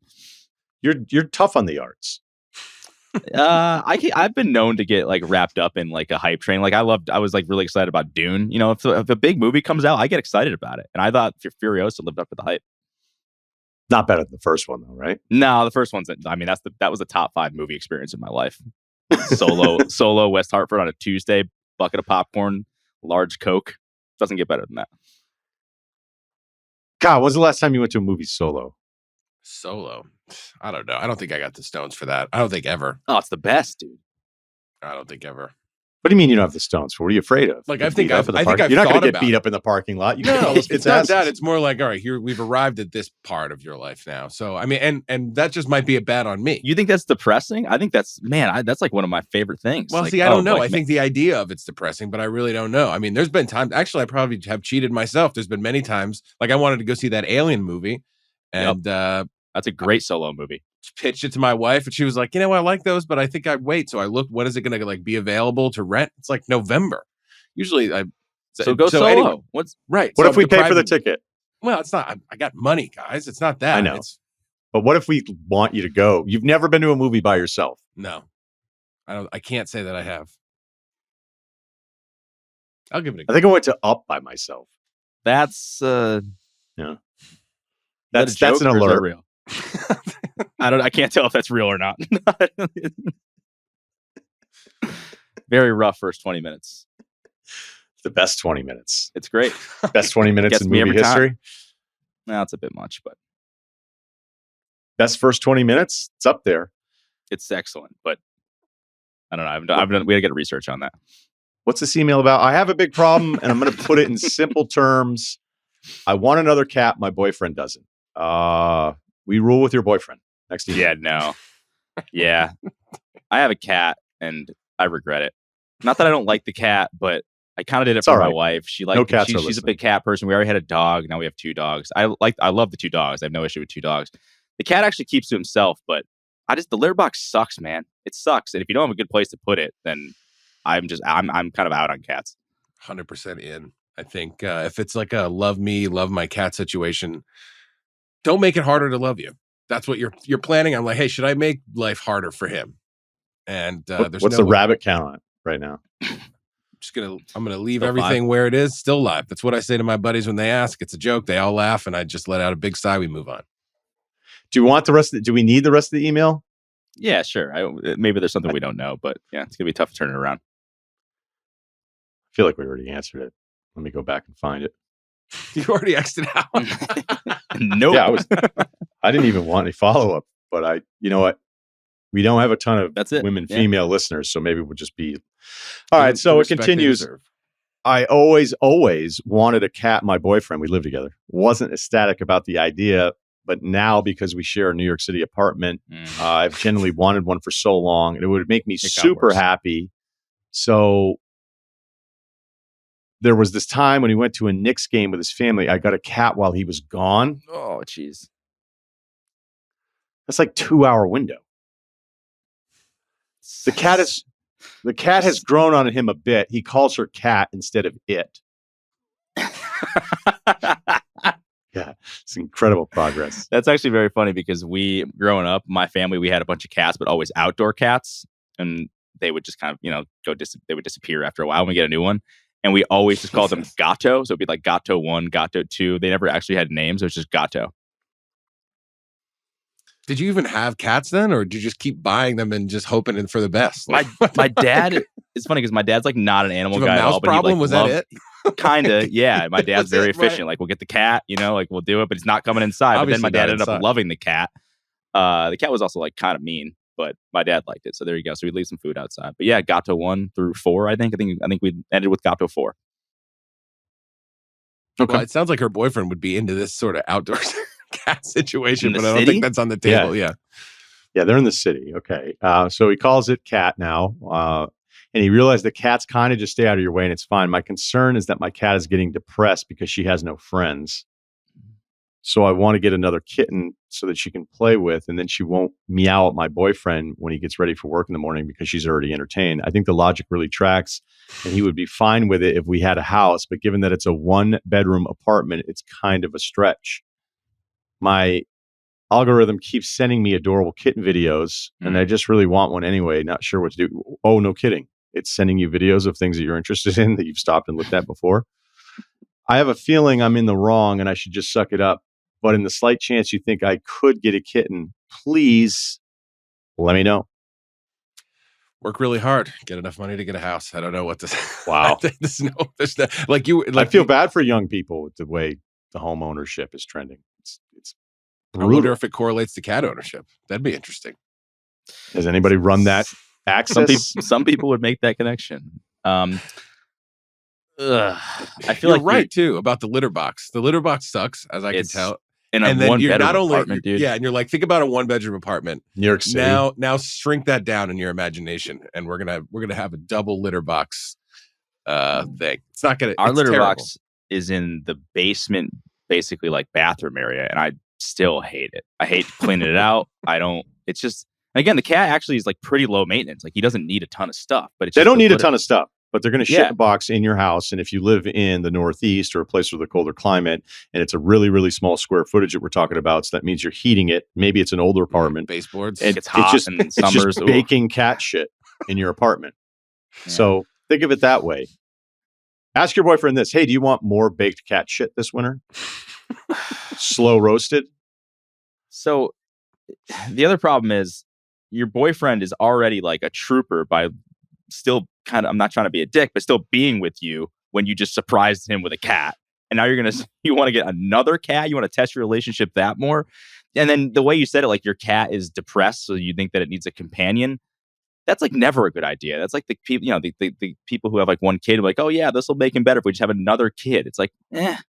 you're tough on the arts. I've been known to get like wrapped up in like a hype train. Like I was like really excited about Dune. You know, if a big movie comes out, I get excited about it. And I thought Furiosa lived up to the hype. Not better than the first one though, right? No, the first one's. I mean, that was a top 5 movie experience in my life. Solo West Hartford on a Tuesday, bucket of popcorn, large Coke. Doesn't get better than that. God, when's the last time you went to a movie solo? Solo? I don't know. I don't think I got the stones for that. I don't think ever. Oh, it's the best, dude. I don't think ever. What do you mean you don't have the stones for? What are you afraid of? Like, I think I've you're not going to get beat up in the parking lot. No, it's not that. It's more like, all right, here we've arrived at this part of your life now. So, I mean, and that just might be a bad on me. You think that's depressing? I think that's like one of my favorite things. Well, like, see, I don't know. I think the idea of it's depressing, but I really don't know. I mean, there's been times, actually, I probably have cheated myself. There's been many times, like I wanted to go see that Alien movie, and that's a great solo movie. Pitched it to my wife, and she was like, "You know, I like those, but I think I'd wait." So I looked, when is it going to like be available to rent? It's like November. Usually, so go solo. Anyway, what's right? What if we pay for the ticket? Well, it's not. I got money, guys. It's not that. I know. But what if we want you to go? You've never been to a movie by yourself. No, I don't. I can't say that I have. I'll give it a go. I think I went to Up by myself. That's yeah. That's an alert. Real? I can't tell if that's real or not. Very rough first 20 minutes. The best 20 minutes. It's great. Best 20 minutes in movie history. No, it's a bit much, but best first 20 minutes. It's up there. It's excellent, but I don't know. We gotta get research on that. What's this email about? I have a big problem, and I'm going to put it in simple terms. I want another cat. My boyfriend doesn't. We rule with your boyfriend. Next email. Yeah, no. Yeah. I have a cat and I regret it. Not that I don't like the cat, but I kind of did it for my wife. She's a big cat person. We already had a dog. Now we have 2 dogs. I love the 2 dogs. I have no issue with 2 dogs. The cat actually keeps to himself, but the litter box sucks, man. It sucks. And if you don't have a good place to put it, then I'm kind of out on cats. 100% in. I think if it's like a love me, love my cat situation, don't make it harder to love you. That's what you're planning. I'm like, hey, should I make life harder for him? And what's the rabbit count on it right now? I'm gonna leave everything where it is, still live. That's what I say to my buddies when they ask. It's a joke. They all laugh, and I just let out a big sigh. We move on. Do we need the rest of the email? Yeah, sure. Maybe there's something we don't know, but yeah, it's gonna be tough to turn it around. I feel like we already answered it. Let me go back and find it. You already X'd it out. Nope. Yeah, I didn't even want any follow-up, but you know what? We don't have a ton of female listeners, so maybe we'll just be... All right, so it continues. I always wanted a cat. My boyfriend, we live together, wasn't ecstatic about the idea, but now because we share a New York City apartment, I've genuinely wanted one for so long, and it would make me super happy. So there was this time when he went to a Knicks game with his family. I got a cat while he was gone. Oh, jeez. That's like 2-hour window. The cat has grown on him a bit. He calls her cat instead of it. Yeah, it's incredible progress. That's actually very funny because growing up, my family, we had a bunch of cats, but always outdoor cats. And they would just kind of, they would disappear after a while when we get a new one. And we always just called them Gato. So it'd be like Gato 1, Gato 2. They never actually had names. It was just Gato. Did you even have cats then, or did you just keep buying them and just hoping for the best? My dad, it's funny because my dad's like not an animal guy at all. But problem? Was that it? Kinda, yeah. My dad's very efficient. Right? Like, we'll get the cat, like we'll do it, but it's not coming inside. Obviously, but then my dad ended up loving the cat. The cat was also like kind of mean, but my dad liked it. So there you go. So we'd leave some food outside. But yeah, Gato 1 through 4, I think we ended with Gato 4. Okay. Well, it sounds like her boyfriend would be into this sort of outdoor cat situation, but I don't think that's on the table. Yeah, they're in the city. Okay. So he calls it cat now. And he realized that cats kind of just stay out of your way and it's fine. My concern is that my cat is getting depressed because she has no friends. So I want to get another kitten so that she can play with, and then she won't meow at my boyfriend when he gets ready for work in the morning because she's already entertained. I think the logic really tracks, and he would be fine with it if we had a house. But given that it's a 1-bedroom apartment, it's kind of a stretch. My algorithm keeps sending me adorable kitten videos, and I just really want one anyway. Not sure what to do. Oh, no kidding. It's sending you videos of things that you're interested in that you've stopped and looked at before. I have a feeling I'm in the wrong and I should just suck it up. But in the slight chance you think I could get a kitten, please let me know. Work really hard. Get enough money to get a house. I don't know what this. Wow. I feel bad for young people with the way the home ownership is trending. It's I wonder if it correlates to cat ownership. That'd be interesting. Has anybody run that access? Some people would make that connection. I feel you're right too about the litter box. The litter box sucks, as I can tell. And then you're not only apartment, dude. Yeah, and you're like, think about a 1-bedroom apartment. New York City. Now shrink that down in your imagination, and we're gonna have a double litter box thing. It's not gonna. Our litter terrible. Box is in the basement, basically like bathroom area, and I still hate it. I hate cleaning it out. I don't. It's just, again, the cat actually is like pretty low maintenance. Like, he doesn't need a ton of stuff, but it's they don't need a ton of stuff. But they're going to ship a box in your house. And if you live in the Northeast or a place with a colder climate, and it's a really, really small square footage that we're talking about, so that means you're heating it. Maybe it's an older apartment. Baseboards. It gets hot in summers. It's just baking cat shit in your apartment. Yeah. So think of it that way. Ask your boyfriend this. Hey, do you want more baked cat shit this winter? Slow roasted? So the other problem is your boyfriend is already like a trooper by still kind of, I'm not trying to be a dick, but still being with you when you just surprised him with a cat. And now you want to get another cat? You want to test your relationship that more? And then the way you said it, like your cat is depressed, so you think that it needs a companion. That's like never a good idea. That's like the people, the people who have like one kid, like, oh yeah, this will make him better if we just have another kid. It's like,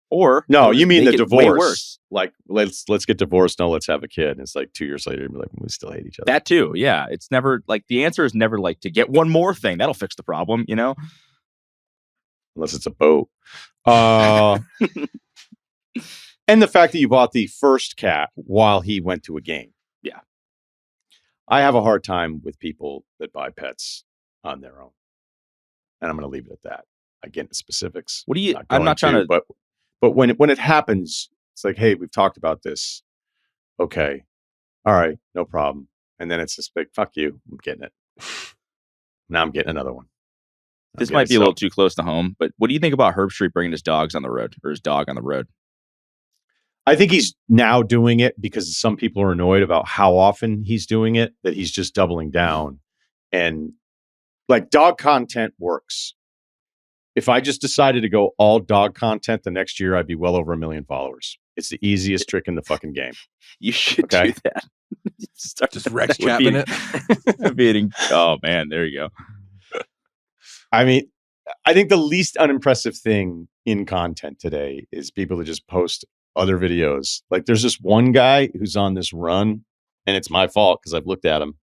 Or no, you mean the divorce? Like, let's get divorced. No, let's have a kid. And it's like 2 years later, you're like, we still hate each other. That too, yeah. It's never like the answer is never like to get one more thing that'll fix the problem, Unless it's a boat. And the fact that you bought the first cat while he went to a game. Yeah, I have a hard time with people that buy pets on their own, and I'm going to leave it at that. I get into specifics. What do you? I'm not trying to, but when it happens, it's like, hey, we've talked about this. Okay. All right. No problem. And then it's just like, fuck you. I'm getting it. Now I'm getting another one. This might be a little too close to home, but what do you think about Herb Street bringing his dog on the road? I think he's now doing it because some people are annoyed about how often he's doing it, that he's just doubling down. And like, dog content works. If I just decided to go all dog content the next year, I'd be well over 1 million followers. It's the easiest trick in the fucking game. You should do that. Just Rex Chapman it. Oh, man. There you go. I mean, I think the least unimpressive thing in content today is people that just post other videos. Like, there's this one guy who's on this run, and it's my fault because I've looked at him.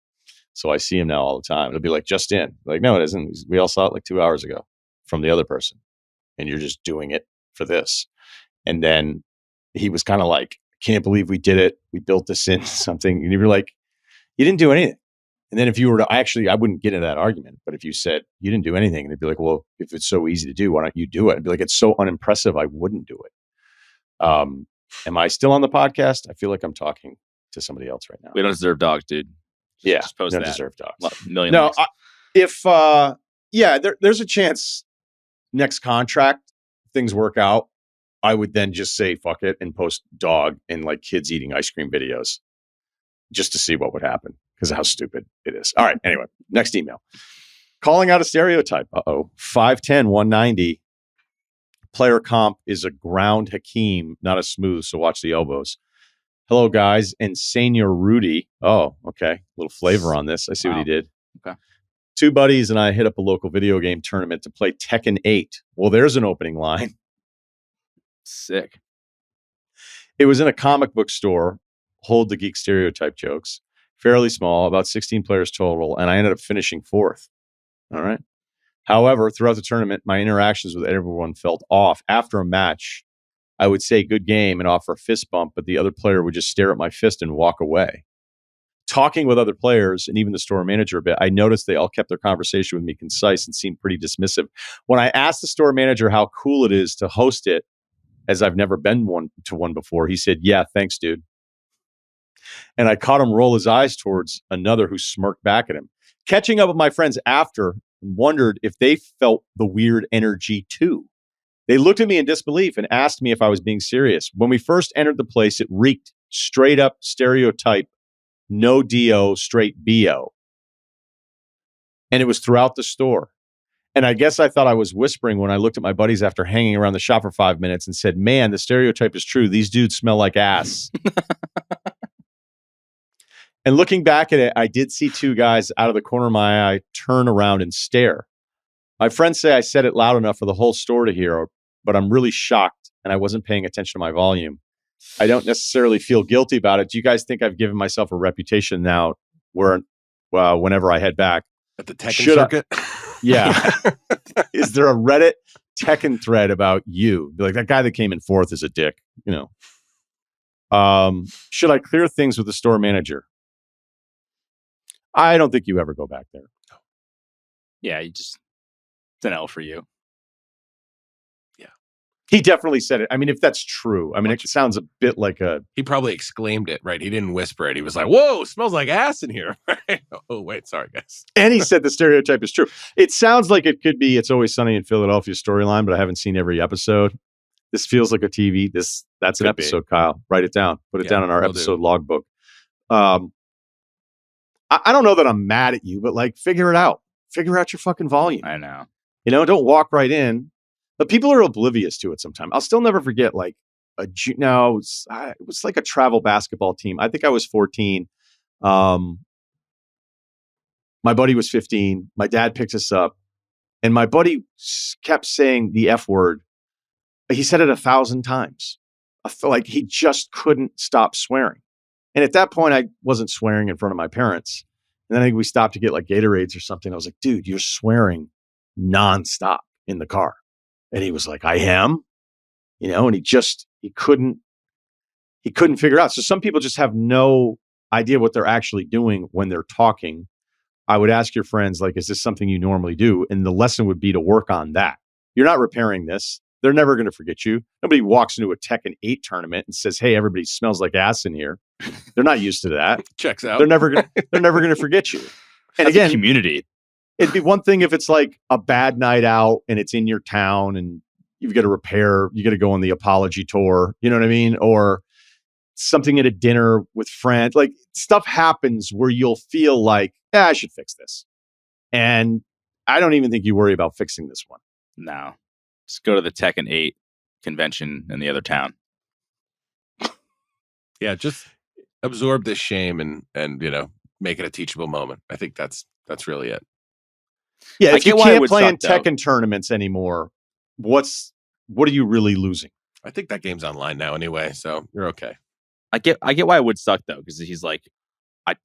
So I see him now all the time. It'll be like, just in. Like, no, it isn't. We all saw it like 2 hours ago from the other person. And you're just doing it for this. And then he was kind of like, can't believe we did it. We built this into something. And you were like, you didn't do anything. And then if you were to I wouldn't get into that argument. But if you said you didn't do anything, and they'd be like, well, if it's so easy to do, why don't you do it? I'd be like, it's so unimpressive. I wouldn't do it. Am I still on the podcast? I feel like I'm talking to somebody else right now. We don't deserve dogs, dude. Just post don't deserve dogs. Million. No, there's a chance next contract things work out. I would then just say fuck it and post dog and like kids eating ice cream videos. just to see what would happen because of how stupid it is. All right. Anyway, next email. Calling out a stereotype. 5'10", 190. Player comp is a ground Hakeem, not a smooth, so watch the elbows. Hello, guys. And Senior Rudy. Oh, okay. A little flavor on this. I see what he did. Okay. 2 buddies and I hit up a local video game tournament to play Tekken 8. Well, there's an opening line. Sick. It was in a comic book store. Hold the geek stereotype jokes. Fairly small, about 16 players total, and I ended up finishing 4th. All right. However, throughout the tournament, my interactions with everyone felt off. After a match, I would say good game and offer a fist bump, but the other player would just stare at my fist and walk away. Talking with other players and even the store manager a bit, I noticed they all kept their conversation with me concise and seemed pretty dismissive. When I asked the store manager how cool it is to host it, as I've never been to one before, he said, yeah, thanks, dude. And I caught him roll his eyes towards another who smirked back at him. Catching up with my friends after, wondered if they felt the weird energy too. They looked at me in disbelief and asked me if I was being serious. When we first entered the place, it reeked straight up stereotype, no DO, straight BO. And it was throughout the store. And I guess I thought I was whispering when I looked at my buddies after hanging around the shop for 5 minutes and said, man, the stereotype is true. These dudes smell like ass. And looking back at it, I did see 2 guys out of the corner of my eye turn around and stare. My friends say I said it loud enough for the whole store to hear, but I'm really shocked and I wasn't paying attention to my volume. I don't necessarily feel guilty about it. Do you guys think I've given myself a reputation now whenever I head back? At the Tekken circuit? Yeah. Is there a Reddit Tekken thread about you? Like, that guy that came in 4th is a dick, you know. Should I clear things with the store manager? I don't think you ever go back there. Yeah, it's an L for you. Yeah. He definitely said it. I mean, if that's true, I mean, it sounds a bit like he probably exclaimed it, right? He didn't whisper it. He was like, whoa, smells like ass in here. Oh, wait, sorry, guys. And he said the stereotype is true. It sounds like it could be It's Always Sunny in Philadelphia storyline, but I haven't seen every episode. This feels like a TV. That's an episode, Kyle. Write it down. Put it down in our episode logbook. I don't know that I'm mad at you, but like, figure it out. Figure out your fucking volume. I know. You know, don't walk right in. But people are oblivious to it sometimes. I'll still never forget, like, it was like a travel basketball team. I think I was 14. My buddy was 15. My dad picked us up. And my buddy kept saying the F word. He said it 1,000 times. I felt like he just couldn't stop swearing. And at that point, I wasn't swearing in front of my parents. And then I think we stopped to get like Gatorades or something. I was like, dude, you're swearing nonstop in the car. And he was like, I am, you know, and he couldn't figure it out. So some people just have no idea what they're actually doing when they're talking. I would ask your friends, like, is this something you normally do? And the lesson would be to work on that. You're not repairing this. They're never going to forget you. Nobody walks into a Tekken 8 tournament and says, hey, everybody smells like ass in here. They're not used to that. Checks out. They're never going to forget you. And again, community. It'd be one thing if it's like a bad night out and it's in your town and you've got to repair, you got to go on the apology tour, you know what I mean? Or something at a dinner with friends. Like, stuff happens where you'll feel like, I should fix this. And I don't even think you worry about fixing this one. No. Just go to the Tekken 8 convention in the other town. Yeah, just absorb this shame and you know, make it a teachable moment. I think that's really it. Yeah, if you can't play in Tekken tournaments anymore, what are you really losing? I think that game's online now anyway, so you're okay. I get why it would suck though, because he's like,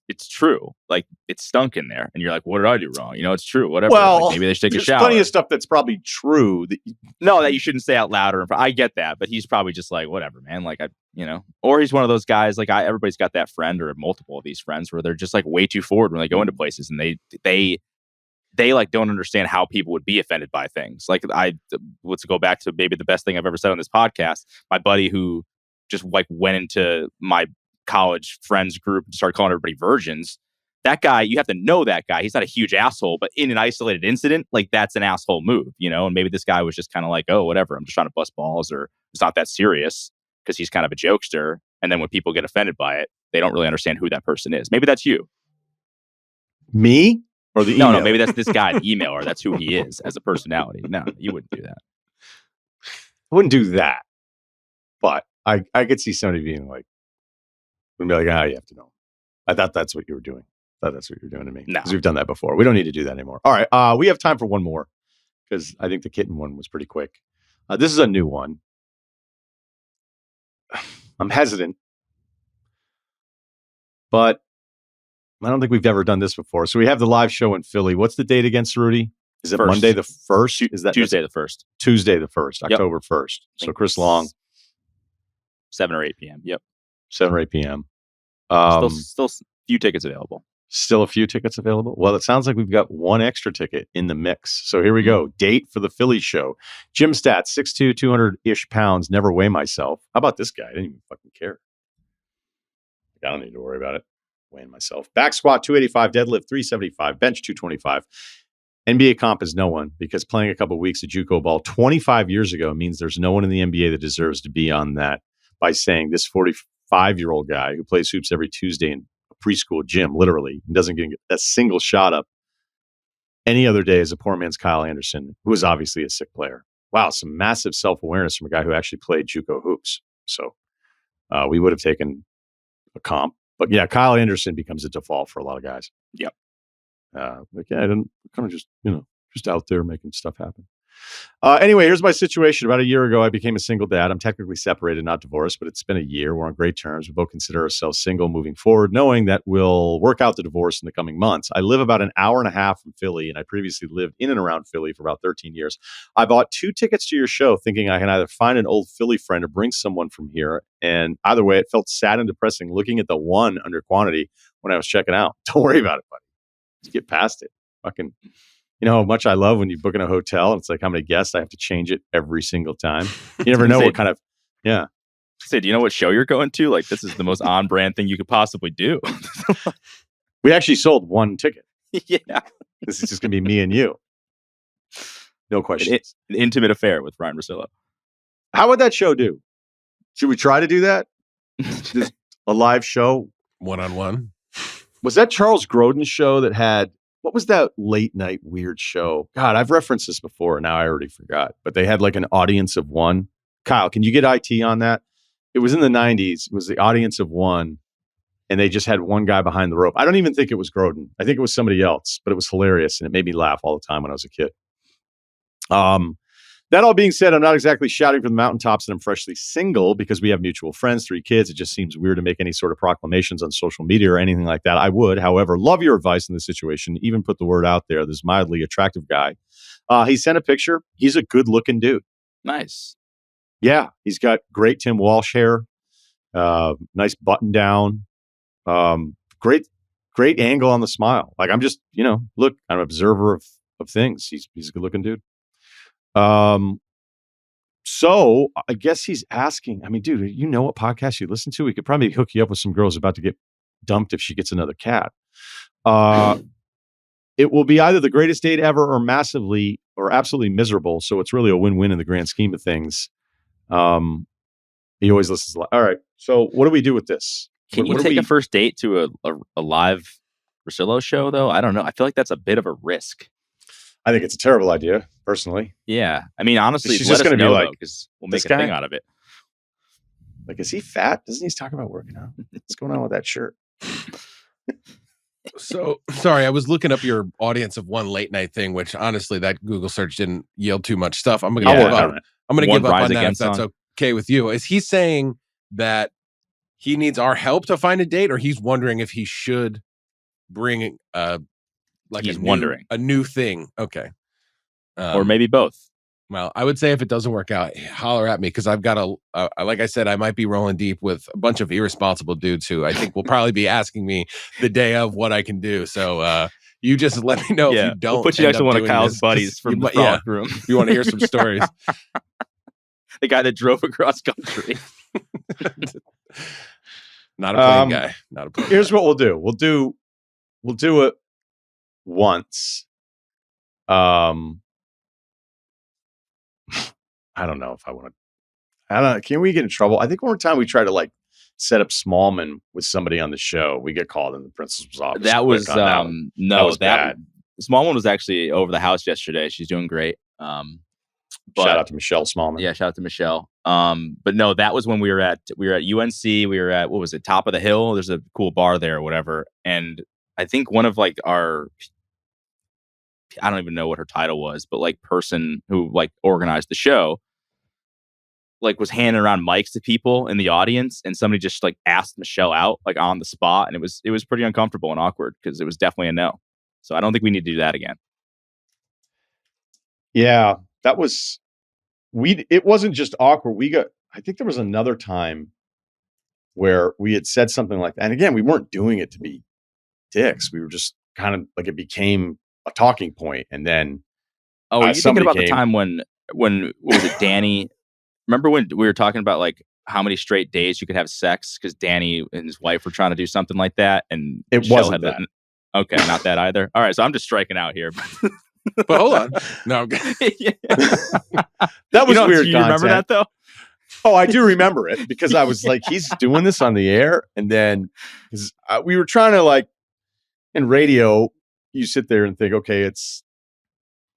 it's true. Like, it stunk in there, and you're like, what did I do wrong? You know, it's true. Whatever. Well, like, maybe they should take a shower. There's plenty of stuff that's probably true. That you shouldn't say out loud. I get that, but he's probably just like, whatever, man. Like, or he's one of those guys. Like, everybody's got that friend or multiple of these friends where they're just like way too forward when they go into places, and they like don't understand how people would be offended by things. Like, let's go back to maybe the best thing I've ever said on this podcast. My buddy who just like went into my college friends group and started calling everybody virgins. That guy, you have to know that guy. He's not a huge asshole, but in an isolated incident, like, that's an asshole move, you know? And maybe this guy was just kind of like, oh, whatever, I'm just trying to bust balls, or it's not that serious because he's kind of a jokester. And then when people get offended by it, they don't really understand who that person is. Maybe that's you. Me? Or the email? No, maybe that's this guy, the emailer. That's who he is as a personality. No, you wouldn't do that. I wouldn't do that. But I could see somebody being like, would be like, you have to know. I thought that's what you were doing. I thought that's what you were doing to me. No. Because we've done that before. We don't need to do that anymore. All right. We have time for one more because I think the kitten one was pretty quick. This is a new one. I'm hesitant. But I don't think we've ever done this before. So we have the live show in Philly. What's the date again, Ceruti? Is it Monday the 1st? Is that Tuesday the 1st? Tuesday the 1st, October 1st. So Chris Long. 7 or 8 p.m. Yep. 7 or 8 p.m. Still a few tickets available. Still a few tickets available? Well, it sounds like we've got one extra ticket in the mix. So here we go. Date for the Philly show. Gym stats, 6'2", 200-ish pounds. Never weigh myself. How about this guy? I didn't even fucking care. I don't need to worry about it. Weighing myself. Back squat, 285. Deadlift, 375. Bench, 225. NBA comp is no one because playing a couple of weeks of JUCO ball 25 years ago means there's no one in the NBA that deserves to be on that by saying this 45-year-old guy who plays hoops every Tuesday in a preschool gym, literally, and doesn't get a single shot up any other day is a poor man's Kyle Anderson, who is obviously a sick player. Wow, some massive self-awareness from a guy who actually played JUCO hoops. So we would have taken a comp. But yeah, Kyle Anderson becomes a default for a lot of guys. Yep. Like, yeah, I didn't kind of just out there making stuff happen. Anyway, here's my situation. About a year ago, I became a single dad. I'm technically separated, not divorced, but it's been a year. We're on great terms. We both consider ourselves single moving forward, knowing that we'll work out the divorce in the coming months. I live about an hour and a half from Philly, and I previously lived in and around Philly for about 13 years. I bought 2 tickets to your show, thinking I can either find an old Philly friend or bring someone from here. And either way, it felt sad and depressing looking at the 1 under quantity when I was checking out. Don't worry about it, buddy. Just get past it. Fucking... You know how much I love when you book in a hotel and it's like how many guests I have to change it every single time. You never know what kind of, yeah. Say, do you know what show you're going to? Like, this is the most on-brand thing you could possibly do. We actually sold 1 ticket. Yeah. This is just going to be me and you. No question. An intimate affair with Ryen Russillo. How would that show do? Should we try to do that? Just a live show? One-on-one? Was that Charles Grodin's show that had, what was that late night weird show? God, I've referenced this before. Now I already forgot. But they had like an audience of 1. Kyle, can you get IT on that? It was in the 90s. It was the audience of 1. And they just had 1 guy behind the rope. I don't even think it was Grodin. I think it was somebody else. But it was hilarious. And it made me laugh all the time when I was a kid. That all being said, I'm not exactly shouting from the mountaintops that I'm freshly single because we have mutual friends, 3 kids. It just seems weird to make any sort of proclamations on social media or anything like that. I would, however, love your advice in this situation. Even put the word out there. This mildly attractive guy. He sent a picture. He's a good looking dude. Nice. Yeah. He's got great Tim Walsh hair. Nice button down. Great angle on the smile. Like I'm just, look, I'm an observer of things. He's a good looking dude. So I guess he's asking, I mean, dude, you know what podcast you listen to? We could probably hook you up with some girls about to get dumped if she gets another cat. It will be either the greatest date ever or massively or absolutely miserable. So it's really a win-win in the grand scheme of things. He always listens a lot. All right. So what do we do with this? Can you take a first date to a live Russillo show though? I don't know. I feel like that's a bit of a risk. I think it's a terrible idea, personally. Yeah. I mean, honestly, she's just going to be like, because we'll make a thing out of it. Like, is he fat? Doesn't he talk about working out? What's going on with that shirt? So, sorry, I was looking up your audience of 1 late night thing, which honestly, that Google search didn't yield too much stuff. I'm going to give up on that if that's okay with you. Is he saying that he needs our help to find a date, or he's wondering if he should bring a new thing? Okay. Or maybe both. Well, I would say if it doesn't work out, holler at me because I've got like I said, I might be rolling deep with a bunch of irresponsible dudes who I think will probably be asking me the day of what I can do. So you just let me know if you don't. We'll put you next to one of Kyle's buddies from the frolic room. If you want to hear some stories. The guy that drove across country. Not a plane guy. Not a plane Here's guy. What we'll do. We'll do it once. I don't know if I want to. I don't know. Can we get in trouble? I think one more time we try to set up Smallman with somebody on the show, we get called in the principal's office. That was that bad. Smallman was actually over the house yesterday. She's doing great. Shout out to Michelle Smallman. Yeah, shout out to Michelle. But no, that was when we were at UNC. We were at, what was it, Top of the Hill? There's a cool bar there or whatever. And I think one of like I don't even know what her title was, but like person who like organized the show, like was handing around mics to people in the audience, and somebody just like asked Michelle out like on the spot, and it was pretty uncomfortable and awkward because it was definitely a no. So I don't think we need to do that again. Yeah, that was it wasn't just awkward. I think there was another time where we had said something like that. And again, we weren't doing it to be dicks. We were just kind of like, it became a talking point. And then are you thinking about the time when what was it, Danny? Remember when we were talking about like how many straight days you could have sex because Danny and his wife were trying to do something like that, and it Michelle wasn't that. Okay, not that either. All right, so I'm just striking out here. But hold on, no, that was weird. Do you remember that though? Oh, I do remember it because I was like, he's doing this on the air, and then we were trying to like in radio. You sit there and think, okay, it's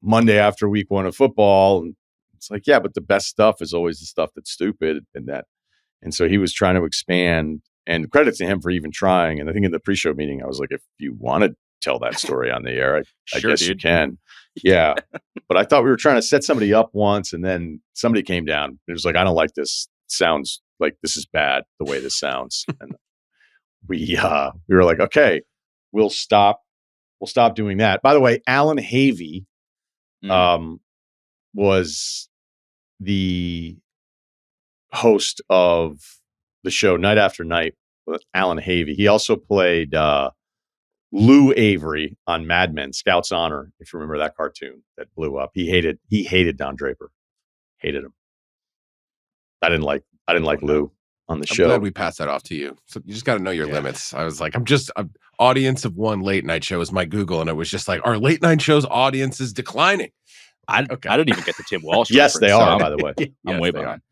Monday after week 1 of football, and it's like, yeah, but the best stuff is always the stuff that's stupid and so he was trying to expand, and credit to him for even trying. And I think in the pre-show meeting, I was like, if you want to tell that story on the air, I guess you can. Yeah. But I thought we were trying to set somebody up once, and then somebody came down. It was like, I don't like this. Sounds like this is bad the way this sounds. And we were like, okay, we'll stop doing that. By the way, Alan Havey was the host of the show Night After Night with Alan Havey. He also played Lou Avery on Mad Men, Scout's Honor, if you remember that cartoon that blew up. He hated Don Draper. Hated him. I didn't like Lou on the show. I'm glad we passed that off to you. So you just got to know your limits. I was like, I'm just an audience of one late night show is my Google, and it was just like, our late night show's audience is declining. I didn't even get the Tim Walsh. Yes, they are, by the way. I'm way behind.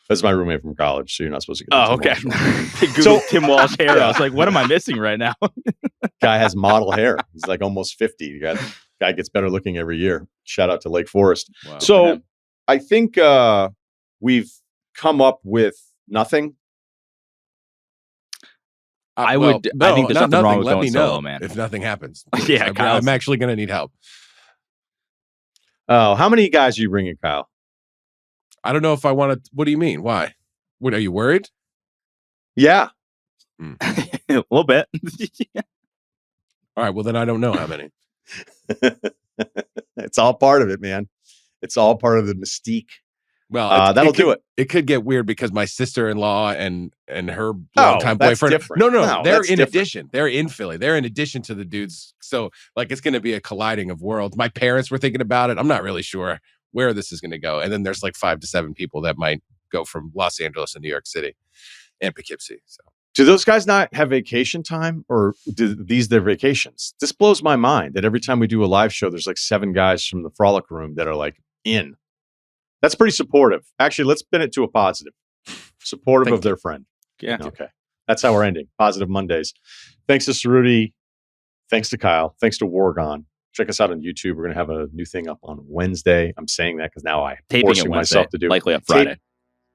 That's my roommate from college, so you're not supposed to get Tim Walsh. So Tim Walsh hair. I was like, what am I missing right now? Guy has model hair. He's like almost 50. Guy gets better looking every year. Shout out to Lake Forest. Wow. So I think we've come up with nothing. I think there's something wrong with going solo, man. If nothing happens. Yeah, I'm actually going to need help. Oh, how many guys are you bringing, Kyle? I don't know if I want to. What do you mean? Why? What, are you worried? Yeah. A little bit. All right. Well, then I don't know how many. It's all part of it, man. It's all part of the mystique. Well, that'll do it. It could get weird because my sister-in-law and her longtime boyfriend. Different. No. They're in addition. They're in Philly. They're in addition to the dudes. So like, it's going to be a colliding of worlds. My parents were thinking about it. I'm not really sure where this is going to go. And then there's like 5 to 7 people that might go from Los Angeles and New York City and Poughkeepsie. So do those guys not have vacation time, or do these their vacations? This blows my mind that every time we do a live show, there's like 7 guys from the Frolic Room that are like in. That's pretty supportive. Actually, let's spin it to a positive. Supportive of their friend. Yeah. Okay. That's how we're ending. Positive Mondays. Thanks to Ceruti. Thanks to Kyle. Thanks to Wargon. Check us out on YouTube. We're going to have a new thing up on Wednesday. I'm saying that because now I'm forcing myself to do it. Likely up Friday.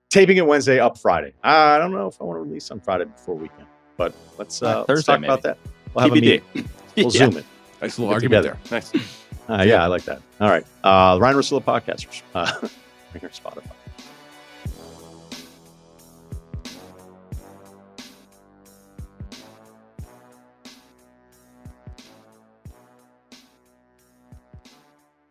Taping it Wednesday, up Friday. I don't know if I want to release on Friday before weekend, but let's talk about that. We'll have a meeting. We'll Zoom it. Nice little argument there. Nice. Yeah, I like that. All right. Ryen Russillo Podcast. Spotify.